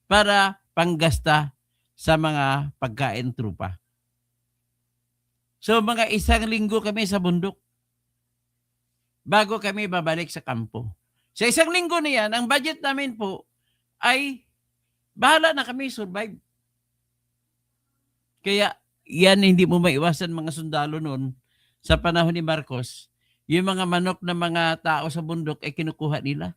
para panggasta sa mga pagkain trupa. So mga 1 linggo kami sa bundok bago kami babalik sa kampo. Sa 1 linggo na yan, ang budget namin po ay bahala na kami survive. Kaya yan hindi mo maiwasan mga sundalo noon sa panahon ni Marcos. Yung mga manok na mga tao sa bundok ay kinukuha nila.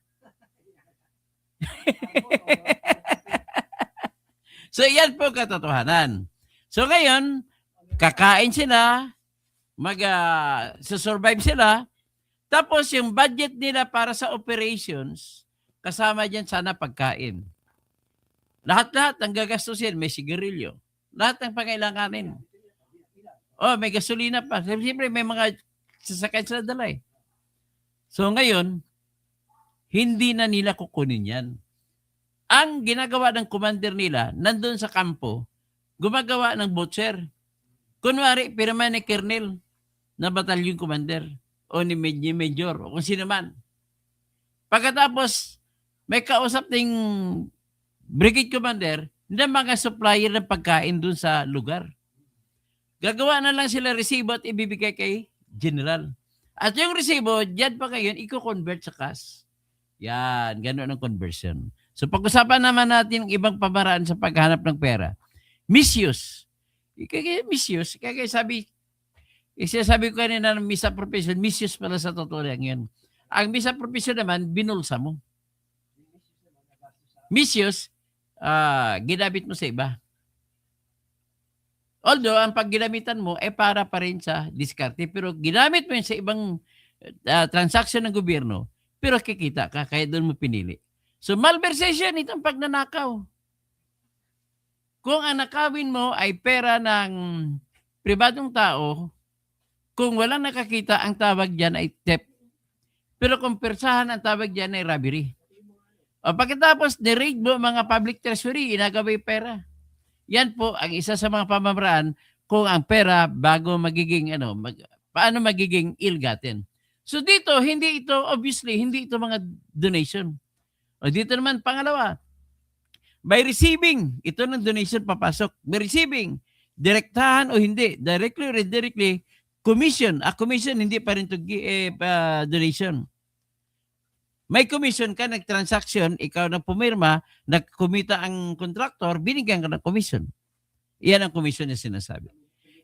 So yan po katotohanan. So ngayon, kakain sila, survive sila, tapos yung budget nila para sa operations, kasama dyan sana pagkain. Lahat-lahat ang gagastusin, may sigarilyo. Lahat ng pangailanganin. May gasolina pa. Siyempre may mga sasakyan sila dala eh. So ngayon, hindi na nila kukunin yan. Ang ginagawa ng commander nila, nandun sa kampo, gumagawa ng voucher. Kunwari, pirma ni Colonel na battalion commander o ni Major o kung sino man. Pagkatapos, may kausap ng brigade commander na mga supplier ng pagkain dun sa lugar. Gagawa na lang sila resibo at ibibigay kay general. At yung resibo, dyan pa ngayon, i-convert sa cash. Yan, gano'n ang conversion. So pag-usapan naman natin ang ibang pamaraan sa paghanap ng pera. Misuse. Kaya misuse. Kaya sabi ko kanina ng misappropriation, misuse pala sa totoo lang yan. Ang misappropriation naman, binulsa mo. Misuse, ginamit mo sa iba. Although, ang pagginamitan mo ay para pa rin sa diskarte. Pero ginamit mo yun sa ibang transaction ng gobyerno, pero kikita ka, kaya doon mo pinili. So, malversation, itong pagnanakaw. Kung ang nakawin mo ay pera ng pribadong tao, kung walang nakakita, ang tawag dyan ay theft. Pero kung persahan, ang tawag dyan ay robbery. O pagkatapos, ni-raid mo mga public treasury, inagaway pera. Yan po ang isa sa mga pamamaraan kung ang pera bago magiging, paano magiging ill-gotten. So dito, hindi ito mga donation. O dito naman, pangalawa, by receiving, ito ng donation papasok. By receiving, direktahan o hindi, directly or indirectly, commission. Commission, hindi pa rin ito donation. May commission ka, nag-transaction, ikaw na pumirma, nagkumita ang contractor, binigyan ka ng commission. Iyan ang commission na sinasabi.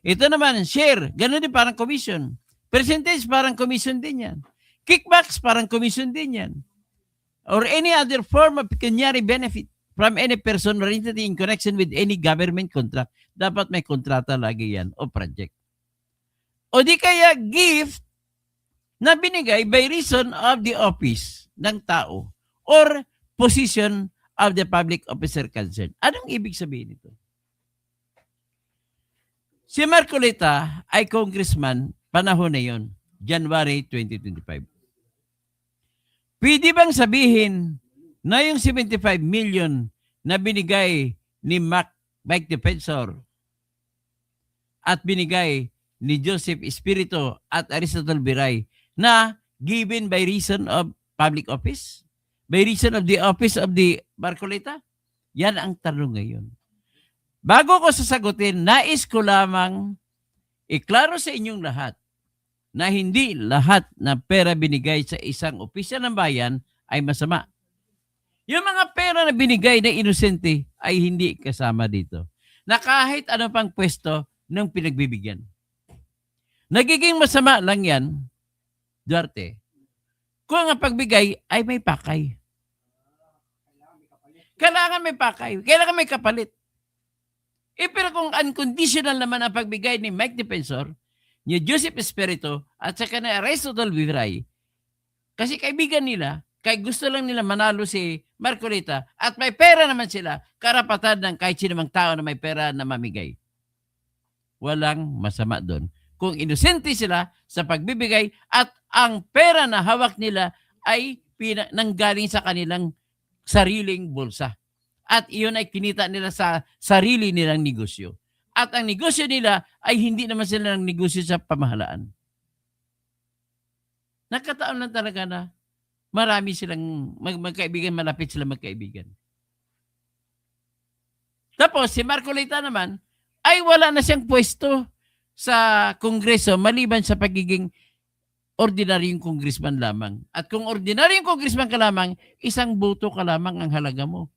Ito naman, share, ganoon din parang commission. Percentage, parang commission din yan. Kickbacks, parang commission din yan. Or any other form of pecuniary benefit from any person or entity in connection with any government contract. Dapat may kontrata lagi yan o project. O di kaya gift na binigay by reason of the office ng tao or position of the public officer concerned. Anong ibig sabihin nito? Si Marcoleta ay congressman panahon na yon, January 2025. Pwede bang sabihin na yung 75 million na binigay ni Mike Defensor at binigay ni Joseph Espiritu at Aristotle Biray na given by reason of public office? By reason of the office of the Marcoleta? Yan ang tanong ngayon. Bago ko sasagutin, nais ko lamang iklaro sa inyong lahat na hindi lahat na pera binigay sa isang opisyal ng bayan ay masama. Yung mga pera na binigay na inosente ay hindi kasama dito. Na kahit ano pang pwesto ng pinagbibigyan. Nagiging masama lang yan, Duarte, kung ang pagbigay ay may pakay. Kailangan may pakay. Kailangan may kapalit. Pero kung unconditional naman ang pagbigay ni Mike Defensor, ni Joseph Espiritu, at saka na Aristotle Biray, kasi kaibigan nila, kaya gusto lang nila manalo si Marcoleta, at may pera naman sila, karapatan ng kahit sinumang tao na may pera na mamigay. Walang masama doon. Kung inosente sila sa pagbibigay at ang pera na hawak nila ay nanggaling sa kanilang sariling bulsa. At iyon ay kinita nila sa sarili nilang negosyo. At ang negosyo nila ay hindi naman sila ng negosyo sa pamahalaan. Nakataon lang talaga na marami silang magkaibigan, malapit sila magkaibigan. Tapos si Marcoleta naman ay wala na siyang pwesto sa Kongreso maliban sa pagiging ordinaryong congressman lamang. At kung ordinaryong congressman ka lamang, isang boto ka lamang ang halaga mo.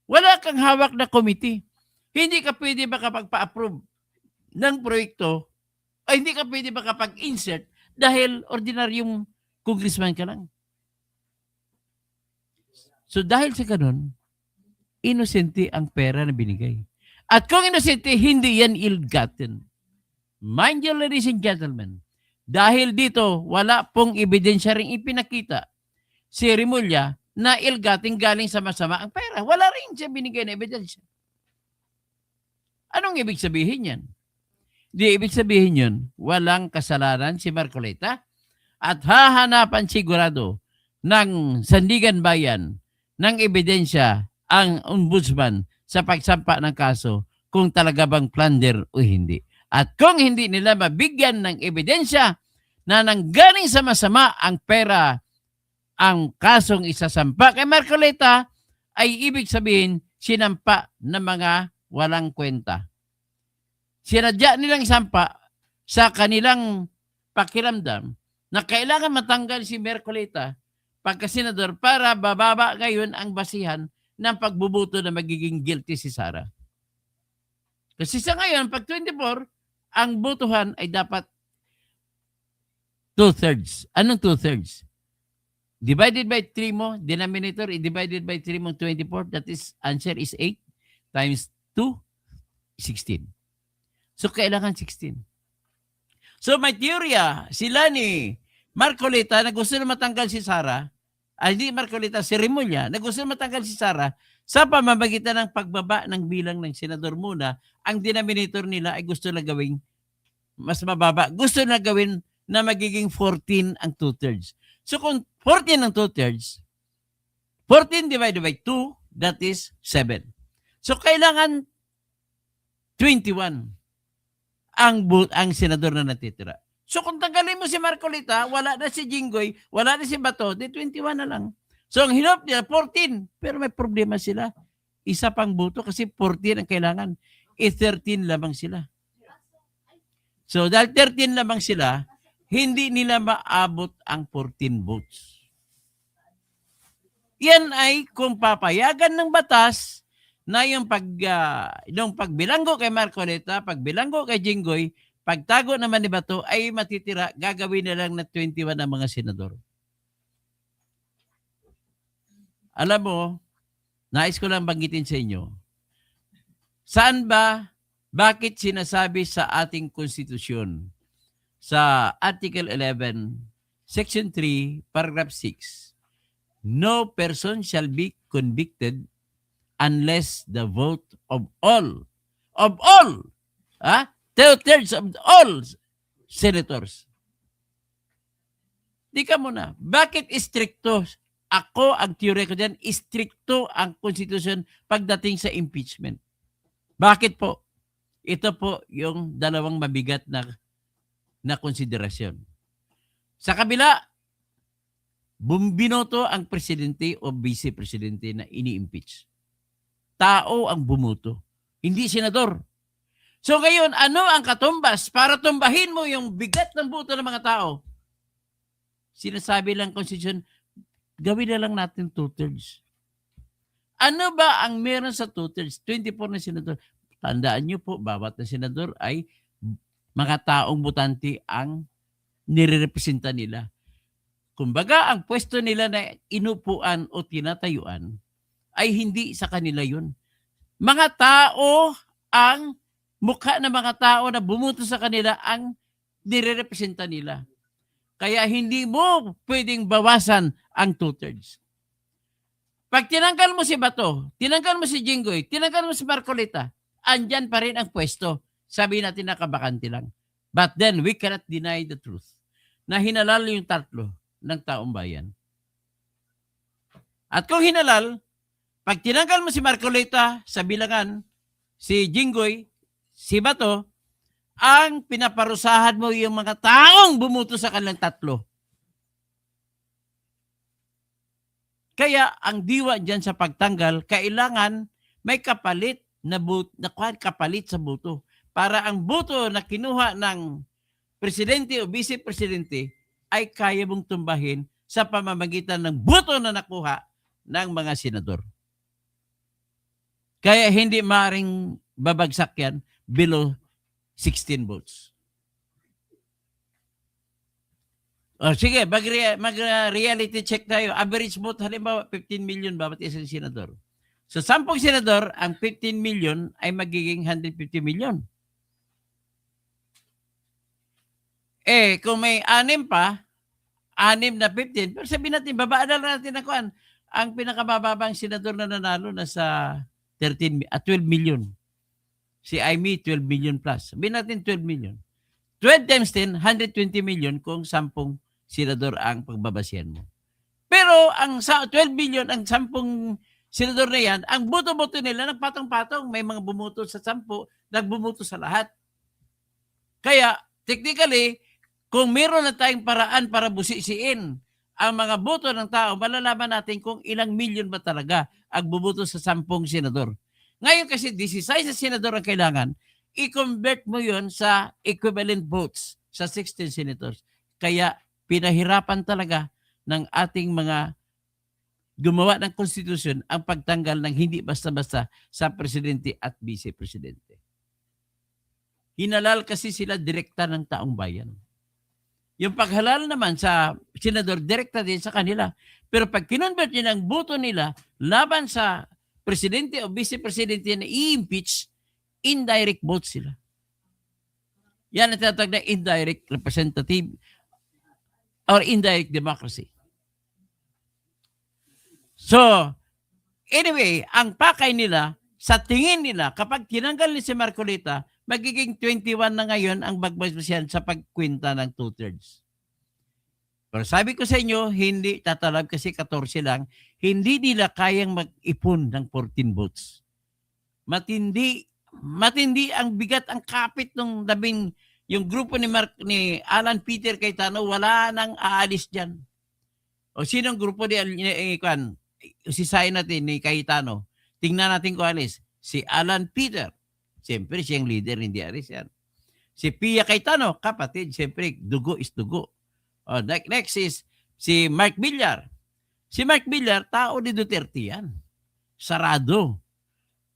Wala kang hawak na committee. Hindi ka pwede makapagpa-approve ng proyekto o hindi ka pwede makapag-insert dahil ordinaryong congressman ka lang. So dahil sa ganun, inosente ang pera na binigay. At kung inosente, hindi yan ill-gotten. Mind you, ladies and gentlemen, dahil dito, wala pong ebidensya rin ipinakita si Remulla na ill-gotten galing sa masama ang pera. Wala rin siya binigay na ebidensya. Anong ibig sabihin yan? Di ibig sabihin yun, walang kasalanan si Marcoleta at hahanapan sigurado ng Sandigan Bayan ng ebidensya ang ombudsman sa pagsampa ng kaso kung talaga bang plunder o hindi. At kung hindi nila mabigyan ng ebidensya na nanggaling sa masama ang pera, ang kasong isasampa kay Marcoleta ay ibig sabihin sinampa ng mga walang kwenta. Sinadya nilang sampa sa kanilang pakiramdam na kailangan matanggal si Marcoleta pagka-senador para bababa ngayon ang basihan ng pagbubuto na magiging guilty si Sara. Kasi sa ngayon, pag 24, ang botohan ay dapat 2/3. Anong 2/3? Divided by 3 mo, denominator, divided by 3 mo 24, that is, answer is 8 times 2, 16. So, kailangan 16. So, may teorya, sila ni Marcolita na gusto na matanggal si Sara, hindi Marcolita, si Remulla, na gusto na matanggal si Sara sa pamamagitan ng pagbaba ng bilang ng senador muna. Ang denominator nila ay gusto na gawing mas mababa. Gusto na gawin na magiging 14 ang 2/3. So kung 14 ang 2/3, 14 divided by 2, that is 7. So kailangan 21 ang senador na natitira. So kung tanggalin mo si Marcolita, wala na si Jinggoy, wala na si Bato, di 21 na lang. So ang hinop nila, 14. Pero may problema sila. Isa pang boto kasi 14 ang kailangan. 13 lamang sila. So dahil 13 lamang sila, hindi nila maabot ang 14 votes. Yan ay kung papayagan ng batas na yung pagbilanggo kay Marcolita, pagbilanggo kay Jinggoy, pagtago naman ni Bato ay matitira, gagawin na lang na 21 ang mga senador. Alam mo, nais ko lang banggitin sa inyo, saan ba, bakit sinasabi sa ating konstitusyon, sa Article 11, Section 3, Paragraph 6, no person shall be convicted unless the vote of all, 2/3 of all senators. Di ka muna. Bakit istrikto? Ako, ang teorya ko dyan, istrikto ang konstitusyon pagdating sa impeachment. Bakit po? Ito po yung dalawang mabigat na konsiderasyon. Sa kabila, binoto ang presidente o vice-presidente na ini-impeach. Tao ang bumoto, hindi senador. So ngayon, ano ang katumbas para tumbahin mo yung bigat ng boto ng mga tao? Sinasabi lang konstitusyon, gawin na lang natin 2/3. Ano ba ang meron sa 2/3? 24 na senador. Tandaan niyo po, bawat na senador ay mga taong botante ang nirerepresenta nila. Kumbaga, ang pwesto nila na inupuan o tinatayuan ay hindi sa kanila yun. Mga tao, ang mukha ng mga tao na bumuto sa kanila ang nirerepresenta nila. Kaya hindi mo pwedeng bawasan ang 2/3. Pag tinanggal mo si Bato, tinanggal mo si Jinggoy, tinanggal mo si Marcolita, andyan pa rin ang pwesto. Sabi natin nakabakante lang. But then we cannot deny the truth na hinalal yung tatlo ng taong bayan. At kung hinalal, pag tinanggal mo si Marcolita sa bilangan, si Jinggoy, si Bato, ang pinaparusahan mo yung mga taong bumuto sa kanilang tatlo. Kaya ang diwa dyan sa pagtanggal, kailangan may kapalit kapalit sa boto. Para ang boto na kinuha ng presidente o vice-presidente ay kaya mong tumbahin sa pamamagitan ng boto na nakuha ng mga senador. Kaya hindi maaaring babagsak yan below 16 votes. O sige, mag-reality check tayo. Average vote, halimbawa 15 million bawat isang senador. So 10 senador, ang 15 million ay magiging 150 million. Kung may 6 pa, 6 na 15, pero sabihin natin, babaan na lang natin ang ang pinakamababang senador na nanalo na sa 12 million. Si Amy, 12 million plus. Sabihin natin 12 million. 12 times 10, 120 million kung 10 senador ang pagbabasihan mo. Pero ang 12 million, ang 10 senador na yan, ang boto-boto nila nagpatong-patong. May mga bumuto sa 10, nagbumuto sa lahat. Kaya, technically, kung meron na tayong paraan para busisiin ang mga boto ng tao, malalaman natin kung ilang milyon ba talaga ang bumoto sa 10 senador. Ngayon kasi 16 na senador ang kailangan, i-convert mo yon sa equivalent votes sa 16 senators. Kaya pinahirapan talaga ng ating mga gumawa ng konstitusyon ang pagtanggal ng hindi basta-basta sa presidente at vice-presidente. Hinalal kasi sila direkta ng taong bayan. Yung paghalal naman sa senador, direkta din sa kanila. Pero pag kinonvert nila ang boto nila laban sa presidente o vice-presidente na i-impeach, indirect vote sila. Yan ang tinatawag na indirect representative or indirect democracy. So, anyway, ang pakay nila, sa tingin nila, kapag tinanggal ni si Marcolita, magiging 21 na ngayon ang bagbasbasyan sa pagkwenta ng 2/3. Pero sabi ko sa inyo, hindi tatalab kasi 14 lang, hindi nila kayang mag-ipon ng 14 votes. Matindi ang bigat, ang kapit ng yung grupo ni Alan Peter Cayetano, wala nang aalis diyan. O sinong grupo sisayin natin ni Cayetano? Tingnan natin kung alis. Si Alan Peter. Siyempre, siyang leader, hindi alis yan. Si Pia Cayetano, kapatid. Siyempre, dugo is dugo. O, next is si Mark Villar. Si Mark Villar, tao ni Duterte yan. Sarado.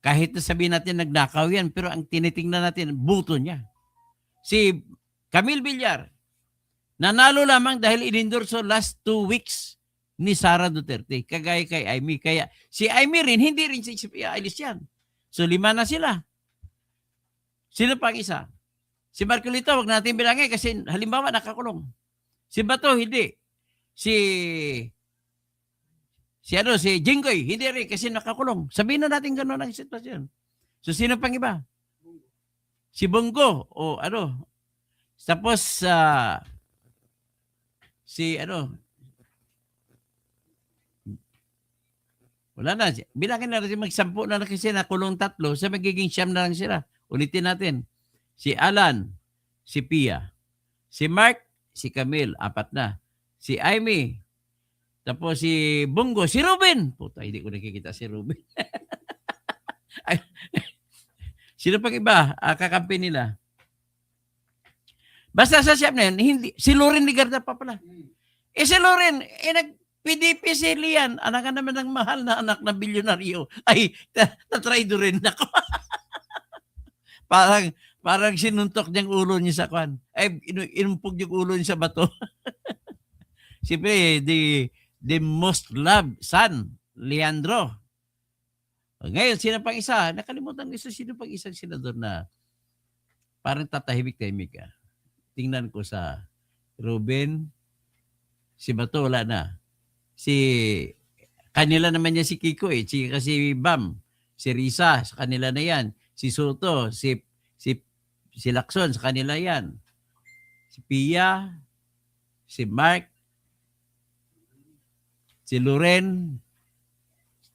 Kahit na sabihin natin nagnakaw yan, pero ang tinitingnan natin, buto niya. Si Camille Villar, nanalo lamang dahil inendorso last 2 weeks ni Sara Duterte, kagaya kay Amy. Kaya si Amy rin, hindi rin si alis yan. So 5 na sila. Sino pang isa? Si Marcolita, wag natin bilangin kasi halimbawa nakakulong. Si Bato, hindi. Si Jinggoy, hindi rin kasi nakakulong. Sabihin na natin gano'n ang sitwasyon. So sino pang iba? Si Bongo, o ano. Tapos, wala na. Bilangin na natin mag-10 na kasi nakulong 3, sa magiging 9 na lang sila. Ulitin natin. Si Alan, si Pia. Si Mark, si Camille, 4 na. Si Amy, tapos si Bongo, si Ruben. Puta, hindi ko nakikita si Ruben. Sino pang iba? Kakampi nila. Basta sa siyam na yan, hindi, si Loren Ligarda pa pala. Si Loren, nag-PDP si Lian. Anak ka naman ng mahal na anak na bilyonaryo. Ay, na-traido rin ako. Parang sinuntok niyang ulo niya sa kwan. Ay, inumpog yung ulo niya sa bato. Siyempre, the most loved son, Leandro. Ngayon, sino pang isa? Nakalimutan ko isa, sino pang isang senador na parang tatahimik-tahimik ka. Tingnan ko sa Ruben, si Bato, wala na. Kanila naman niya si Kiko kasi Bam, si Risa, sa kanila na yan. Si Soto, si Lacson, sa kanila yan. Si Pia, si Mark, si Loren.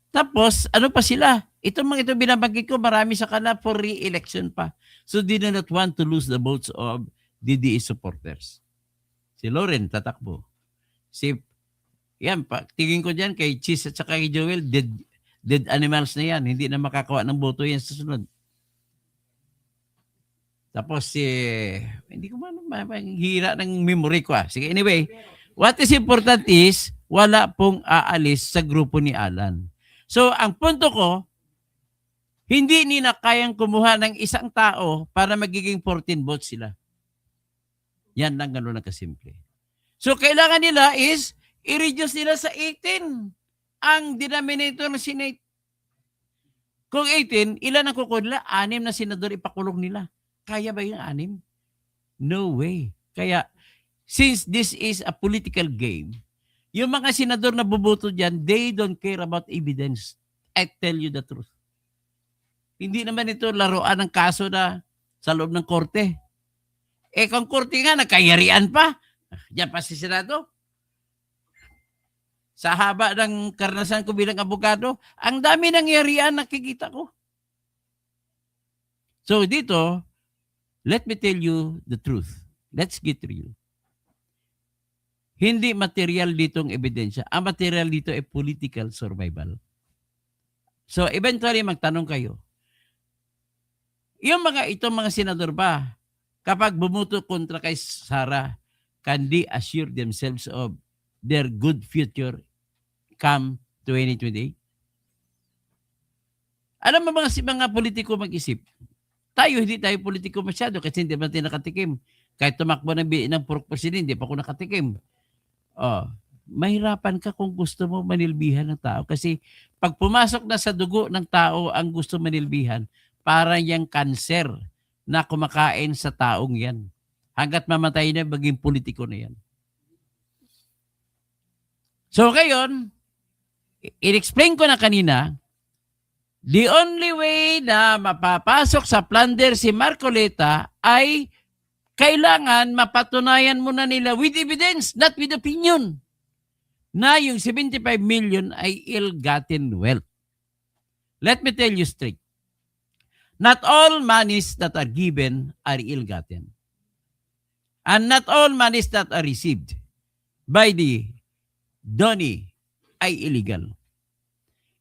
Tapos, ano pa sila? Itong mga ito binabanggit ko, marami sa kanila for re-election pa. So, they do not want to lose the votes of DDE supporters. Si Loren, tatakbo. Tingin ko dyan kay Cheese at saka kay Joel, dead animals na yan. Hindi na makakawa ng boto yan sa sunod. Tapos, hindi ko hira ng memory ko. Sige, anyway, what is important is, wala pong aalis sa grupo ni Alan. So, ang punto ko, hindi nila kayang kumuha ng isang tao para magiging 14 votes sila. Yan lang, gano'n lang kasimple. So, kailangan nila is, i-reduce nila sa 18 ang denominator ng Senate. Kung 18, ilan ang kukuha nila? 6 na senador ipakulong nila. Kaya ba yung 6? No way. Kaya, since this is a political game, yung mga senador na buboto dyan, they don't care about evidence. I tell you the truth. Hindi naman ito laruan ng kaso na sa loob ng korte. Kung korte nga, nagkayarian pa. Diyan pa si Senado. Sa haba ng karanasan ko bilang abogado, ang dami nangyarian nakikita ko. So dito, let me tell you the truth. Let's get real. Hindi material ditong ebidensya. Ang material dito ay political survival. So eventually magtanong kayo, itong mga senador ba, kapag bumuto kontra kay Sara, can they assure themselves of their good future come 2028? Alam mo mga politiko mag-isip, tayo, hindi tayo politiko masyado kasi hindi naman tayo nakatikim. Kahit tumakbo ng purok presidente, hindi pa ako nakatikim. Oh, mahirapan ka kung gusto mo manilbihan ng tao kasi pag pumasok na sa dugo ng tao ang gusto manilbihan, para yang kanser na kumakain sa taong yan. Hanggat mamatay na, maging politiko na yan. So ngayon, in-explain ko na kanina, the only way na mapapasok sa plunder si Marcoleta ay kailangan mapatunayan muna nila with evidence, not with opinion, na yung 75 million ay ill-gotten wealth. Let me tell you straight. Not all monies that are given are ill-gotten. And not all monies that are received by the donee ay illegal.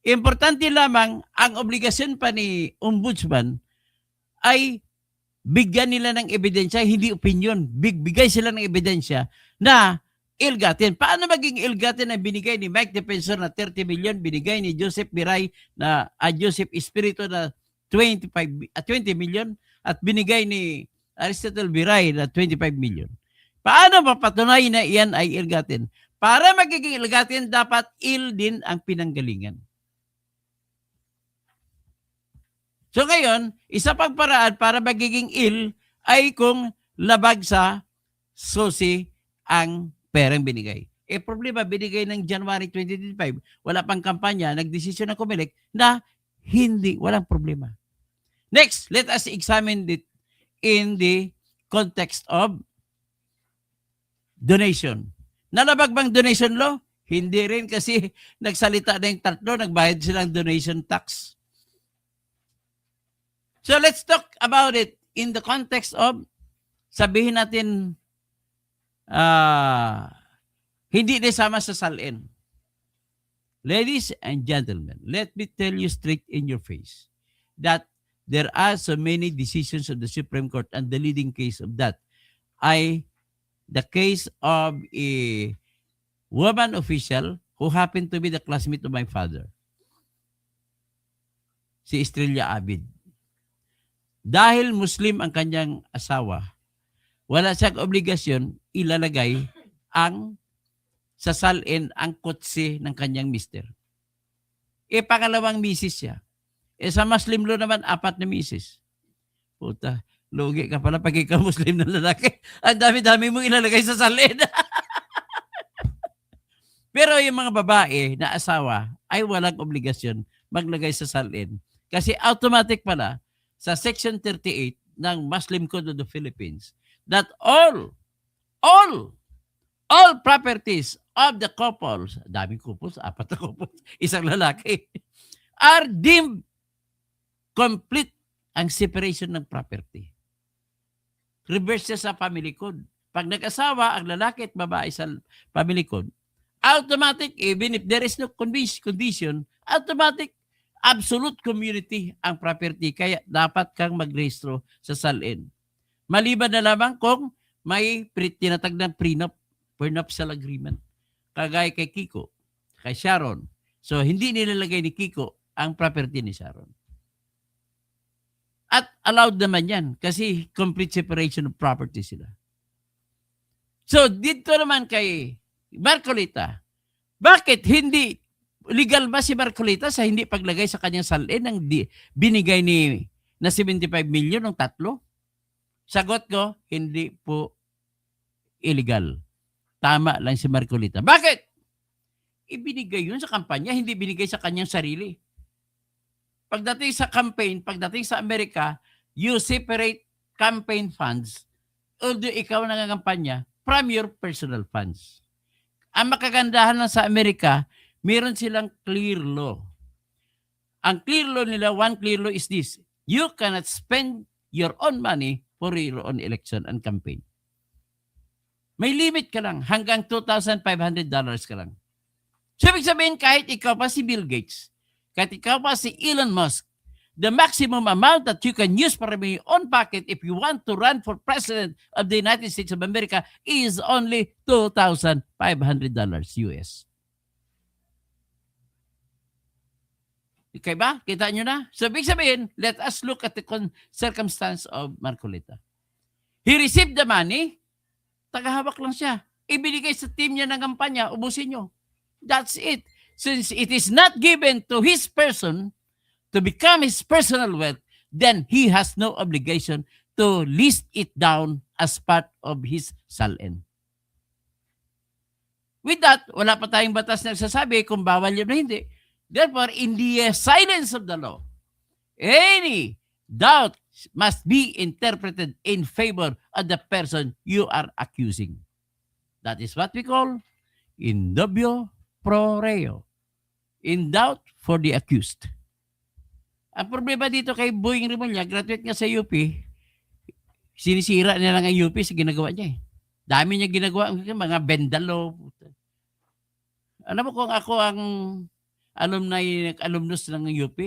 Importante lamang ang obligasyon pa ni Ombudsman ay bigyan nila ng ebidensya, hindi opinion. Bigay sila ng ebidensya na ill-gotten. Paano maging ill-gotten ang binigay ni Mike Defensor na 30 million, binigay ni Joseph Biray na Joseph Espiritu na 20 million at binigay ni Aristotle Biray na 25 million. Paano mapatunayan na iyan ay ill-gotten? Para magiging ill-gotten, dapat ill din ang pinanggalingan. So ngayon, isa pang paraan para magiging ill ay kung labag sa susi ang perang binigay. Problema, binigay ng January 2025, wala pang kampanya, nagdesisyon ng COMELEC na hindi, walang problema. Next, let us examine it in the context of donation. Nalabag bang donation law? Hindi rin kasi nagsalita na yung tatlo, nagbayad silang donation tax. So let's talk about it in the context of, sabihin natin, hindi disama sa salin. Ladies and gentlemen, let me tell you straight in your face that there are so many decisions of the Supreme Court, and the leading case of that ay the case of a woman official who happened to be the classmate of my father, si Estrella Abid. Dahil Muslim ang kanyang asawa, wala siyang obligasyon ilalagay ang sa salin ang kotse ng kanyang mister. Pangalawang misis siya. Sa Muslim law naman, 4 na misis. Puta, lugi ka pala pag ikaw Muslim na lalaki. Ang dami-dami mong ilalagay sa salin. Pero yung mga babae na asawa ay walang obligasyon maglagay sa salin. Kasi automatic pala sa Section 38 ng Muslim Code of the Philippines that all properties of the couples, daming couples, 4 na couples, isang lalaki, are deemed complete ang separation ng property. Reverse siya sa family code. Pag nag-asawa ang lalaki at babae sa family code, automatic, even if there is no condition, automatic, absolute community ang property. Kaya dapat kang magrehistro sa salin. Maliban na lamang kung may tinatag ng prenuptial agreement. Kagaya kay Kiko, kay Sharon. So, hindi nilalagay ni Kiko ang property ni Sharon. At allowed naman yan kasi complete separation of property sila. So, dito naman kay Marcoleta, bakit hindi legal ba si Marcoleta sa hindi paglagay sa kanyang salin ng binigay na 75 million ng 3? Sagot ko, hindi po illegal. Tama lang si Marcoleta. Bakit? Ibinigay yun sa kampanya, hindi binigay sa kanyang sarili. Pagdating sa campaign, pagdating sa Amerika, you separate campaign funds, although ikaw nangangampanya, from your personal funds. Ang makagandahan lang sa Amerika, meron silang clear law. Ang clear law nila, one clear law is this: you cannot spend your own money for your own election and campaign. May limit ka lang, hanggang $2,500 ka lang. So, ibig sabihin, kahit ikaw pa si Bill Gates, kahit ikaw pa si Elon Musk, the maximum amount that you can use from your own pocket if you want to run for president of the United States of America is only $2,500 US. Okay ba? Kita nyo na? So, ibig sabihin, let us look at the circumstance of Marcolita. He received the money, tagahawak lang siya. Ibinigay sa team niya ng kampanya, ubusin nyo. That's it. Since it is not given to his person to become his personal wealth, then he has no obligation to list it down as part of his SALN. With that, wala pa tayong batas na nagsasabi kung bawal yun na hindi. Therefore, in the silence of the law, any doubt must be interpreted in favor of the person you are accusing. That is what we call in dubio pro reo. In doubt for the accused. Ang problema dito kay Boying Rimulya, graduate nga sa UP, sinisira niya lang ang UP sa ginagawa niya eh. Dami niya ginagawa, mga bendalo. Alam mo kung ako ang alumnus ng UP,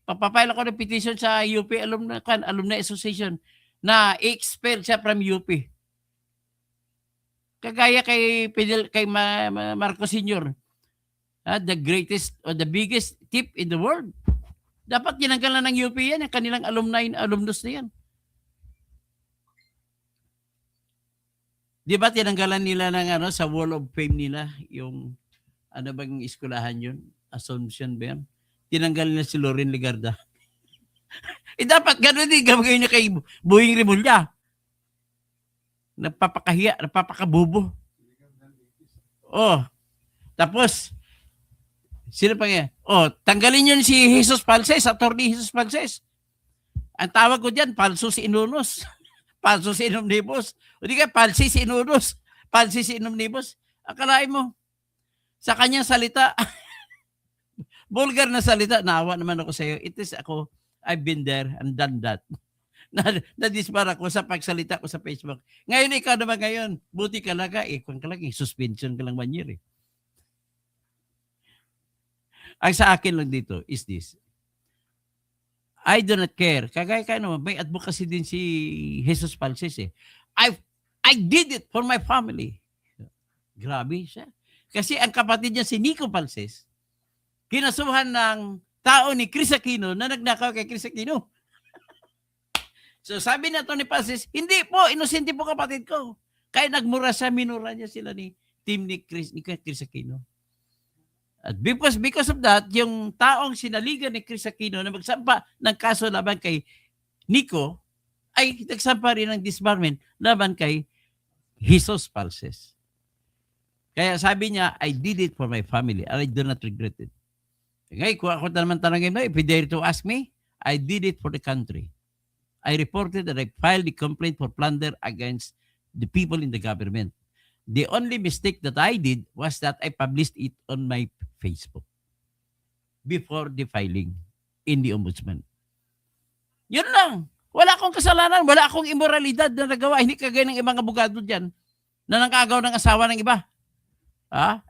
papapile ako ng petition sa UP Alumni Association na i-expel siya from UP. Kagaya kay Marcos Sr., the greatest or the biggest tip in the world. Dapat ginagalan ng UP yan, yung kanilang alumnus na yan. Di ba tinanggalan nila ng sa Wall of Fame nila, yung ano bang eskulahan yun? Assumption ba yan? Tinanggal nila si Loren Legarda. Dapat gano'n din gagawin niya kay Boying Rimulya. Nagpapakahiya, nagpapakabubo. Tapos, sino pa nga? Tanggalin yun si Jesus Palces, Attorney Jesus Palces. Ang tawag ko dyan, Palsus Inunus. Palsus Inumnibus. O di ka, Palsis Inunus. Palsis Inumnibus. Akalain mo, sa kanyang salita, vulgar na salita, naawa naman ako sa iyo. It is ako, I've been there and done that. Nadismar ako sa pagsalita ko sa Facebook. Ngayon, ikaw naman ngayon, buti ka lang kung ka lang, suspension ka lang 1 year eh. Ang sa akin lang dito is this. I do not care. Kagaya ka naman, may advocacy din si Jesus Palces eh. I did it for my family. Grabe siya. Kasi ang kapatid niya si Nico Palces, kinasuhan ng tao ni Chris Aquino na nagnakaw kay Chris Aquino. So sabi na to ni Palces, hindi po, inosente po kapatid ko. Kaya nagmura siya, minura niya sila ni team ni Chris Aquino. At because of that, yung taong sinaligan ni Chris Aquino na magsampa ng kaso laban kay Nico, ay nagsampa rin ng disbarment laban kay Jesus Palces. Kaya sabi niya, I did it for my family and I do not regret it. Ngayon, kung ako naman tanongin mo, if you dare to ask me, I did it for the country. I reported that I filed the complaint for plunder against the people in the government. The only mistake that I did was that I published it on my Facebook before the filing in the ombudsman. Yun lang. Wala akong kasalanan. Wala akong immoralidad na nagawa. Hindi kagaya ng ibang abogado dyan na nangagaw ng asawa ng iba.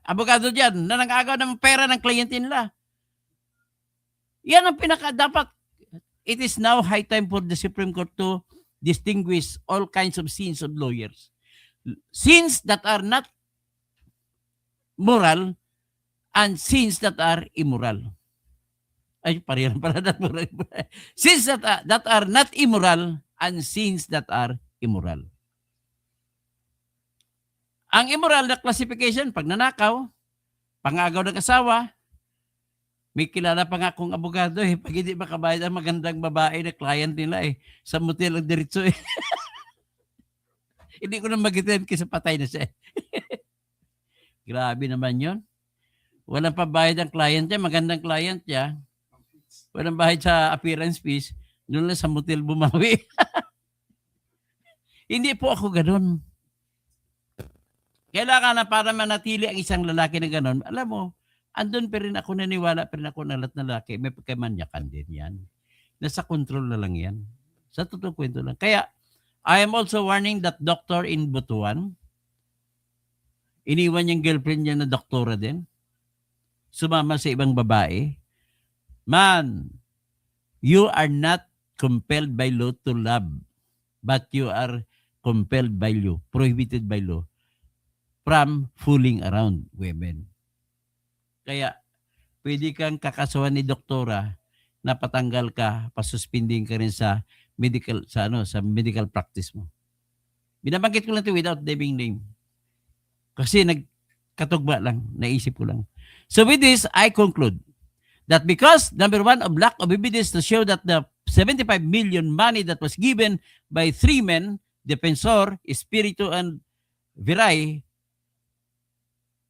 Abogado dyan na nangagaw ng pera ng kliyente nila. Yan ang dapat. It is now high time for the Supreme Court to distinguish all kinds of sins of lawyers. Sins that are not moral and sins that are immoral. Ay, parehas pala not moral. Sins that are not immoral and sins that are immoral. Ang immoral na classification, pag nanakaw, pangagaw ng asawa, may kilala pa nga akong abogado eh, pag hindi makabayad ang magandang babae na client nila eh, sa motel ang diretso eh. Hindi ko na mag-attend kasi patay na siya. Grabe naman yun. Walang pabayad ang client niya, magandang client niya. Walang bayad sa appearance fees, doon lang sa motel bumawi. Hindi po ako ganun. Kailangan na para manatili ang isang lalaki na ganun, alam mo, andun pa rin ako, naniwala pa rin ako na lahat ng lalaki, may pagkamanyakan din yan. Nasa control na lang yan. Sa totoo kwento lang. Kaya, I am also warning that doctor in Butuan, iniwan yung girlfriend niya na doktora din, sumama sa ibang babae. Man, you are not compelled by law to love, but you are compelled by law, prohibited by law, from fooling around women. Kaya, pwede kang kakasuhan ni doktora na patanggal ka, pasuspending ka rin sa medical practice mo. Binabanggit ko lang ito without naming name. Kasi nagkatugma lang, naisip ko lang. So with this, I conclude that because, number one, of lack of evidence to show that the 75 million money that was given by three men, Defensor, Espiritu, and Viray,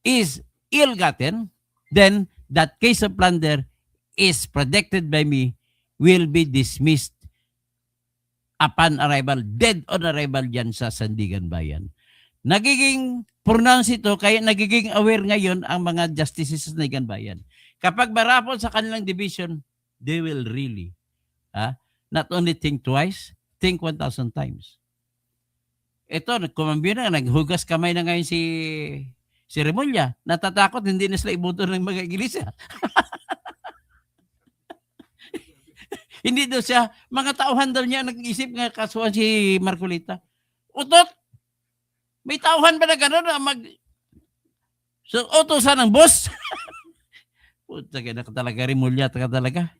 is ill-gotten, then that case of plunder is predicted by me will be dismissed upon arrival, dead on arrival dyan sa Sandigan Bayan. Nagiging pronounce ito, kaya nagiging aware ngayon ang mga justices sa Sandigan Bayan. Kapag marapol sa kanilang division, they will really not only think twice, think 1,000 times. Ito, kumambyo na, naghugas kamay na ngayon si Remulla. Natatakot, hindi na sila ibuto ng mga iglesia. Hindi daw siya, mga tauhan daw niya nag-isip nga kasuhan si Marcolita. Utot! May tauhan ba na gano'n na so, utosan ng boss? Puta ka na talaga, Remulla ka talaga.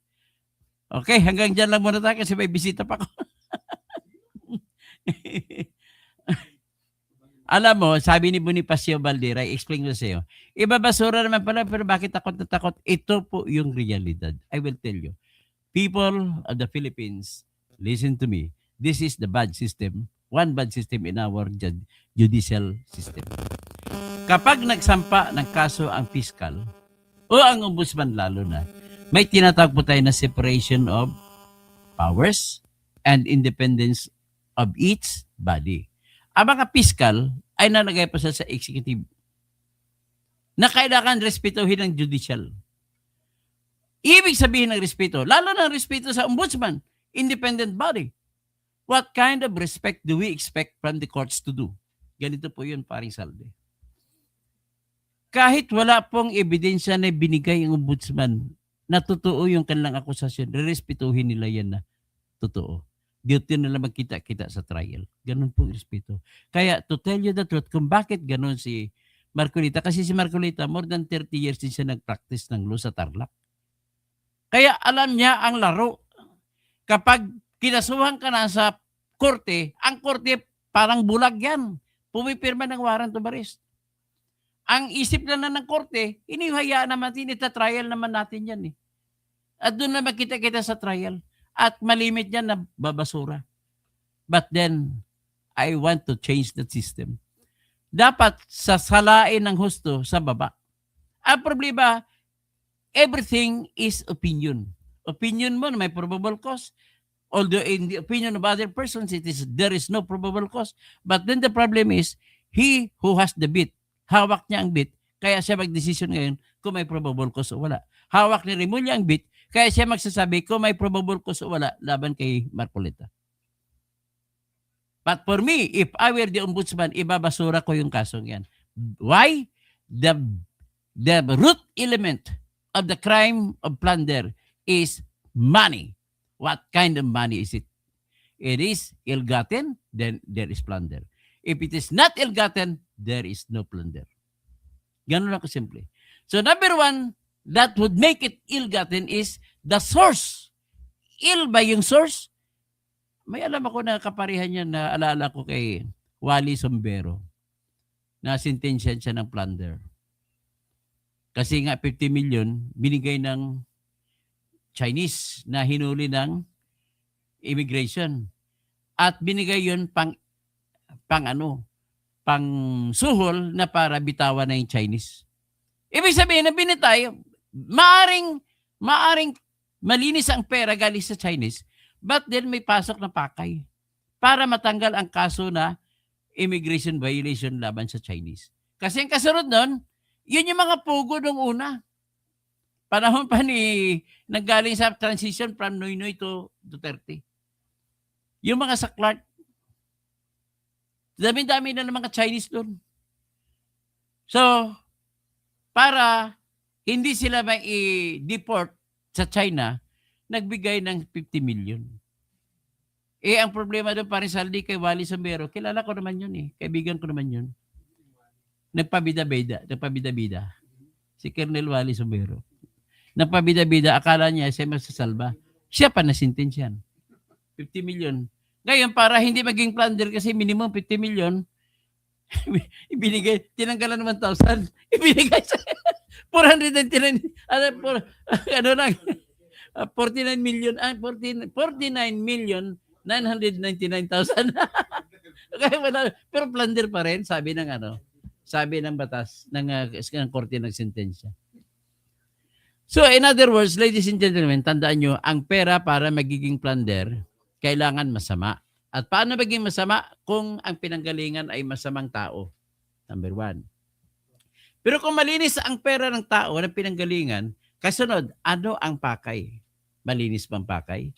Okay, hanggang dyan lang muna tayo kasi may bisita pa ko. Alam mo, sabi ni Bonifacio Valdera, explain ko sa iyo, ibabasura naman pala, pero bakit takot na takot? Ito po yung realidad. I will tell you. People of the Philippines, listen to me. This is the bad system. One bad system in our judicial system. Kapag nagsampa ng kaso ang fiscal, o ang ombudsman lalo na, may tinatawag po tayo na separation of powers and independence of each body. Ang mga fiscal ay nalagay pa sa executive na kailangan respetuhin ng judicial. Ibig sabihin ng respeto, lalo na respeto sa ombudsman, independent body. What kind of respect do we expect from the courts to do? Ganito po yun, paring Salde. Kahit wala pong ebidensya na binigay ang ombudsman na totoo yung kanilang akusasyon, respetuhin nila yan na totoo. Duty nila magkita-kita sa trial. Ganun po respeto. Kaya to tell you the truth, kung bakit ganun si Marcolita, kasi si Marcolita, more than 30 years din siya nag-practice ng law sa Tarlac. Kaya alam niya ang laro. Kapag kinasuhan ka na sa korte, ang korte parang bulag yan. Pumipirma ng warrant of arrest. Ang isip lang na ng korte, inihayaan naman, tinita-trial naman natin yan eh. At doon na makita-kita sa trial. At malimit yan na babasura. But then, I want to change the system. Dapat sasalain ng husto sa baba. Ang problema, everything is opinion. Opinion mo na may probable cause. Although in the opinion of other persons, there is no probable cause. But then the problem is, he who has the bit, hawak niya ang bit, kaya siya mag-decision ngayon kung may probable cause o wala. Hawak ni Remulla ang bit, kaya siya magsasabi kung may probable cause o wala laban kay Marcolita. But for me, if I were the ombudsman, ibabasura ko yung kasong yan. Why? The root element of the crime of plunder is money. What kind of money is it? It is ill-gotten, then there is plunder. If it is not ill-gotten, there is no plunder. Ganun lang kasimple. So number one, that would make it ill-gotten is the source. Ill ba yung source? May alam ako na kaparihan niya na alala ko kay Wally Sombero na sentensyan siya ng plunder. Kasi nga 50 million binigay ng Chinese na hinuli ng immigration. At binigay yun pang suhol na para bitawan na yung Chinese. Ibig sabihin na binitay, maaring malinis ang pera galing sa Chinese, but then may pasok na pakay para matanggal ang kaso na immigration violation laban sa Chinese. Kasi ang kasunod nun, yun yung mga pugo nung una. Panahon pa ni nanggaling sa transition from Noynoy to Duterte. Yung mga sa Clark, dami-dami na ng mga Chinese doon. So, para hindi sila may i-deport sa China, nagbigay ng 50 million. Eh, ang problema doon, parin Saldi, kay Wally Sombero, kilala ko naman yun eh. Kaibigan ko naman yun. Nagpabida-bida. Si Colonel Wally Sombero. na pabida-bida, akala niya siya masasalba. Siya pa nasintensyan. 50 million. Ngayon, para hindi maging plunder kasi minimum 50 million, ibinigay, tinanggalan ng 1,000, ibinigay sa 499, ano lang, 49 million, 49 million 999,000. Kaya wala, pero plunder pa rin, sabi ng batas, ng korte ng sentensya. So, in other words, ladies and gentlemen, tandaan nyo, ang pera para magiging plunder, kailangan masama. At paano maging masama kung ang pinanggalingan ay masamang tao? Number 1. Pero kung malinis ang pera ng tao ng pinanggalingan, kasunod, ano ang pakay? Malinis bang pakay?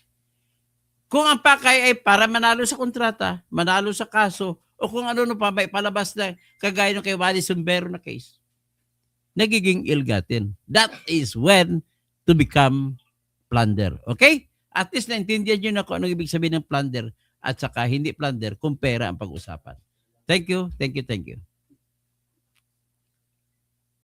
Kung ang pakay ay para manalo sa kontrata, manalo sa kaso, o kung ano pa may palabas na kagaya ng kay Wally Sumbero na case, nagiging ill-gotten. That is when to become plunder. Okay? At least naintindihan nyo na kung anong ibig sabihin ng plunder at saka hindi plunder kung pera ang pag-usapan. Thank you, thank you, thank you.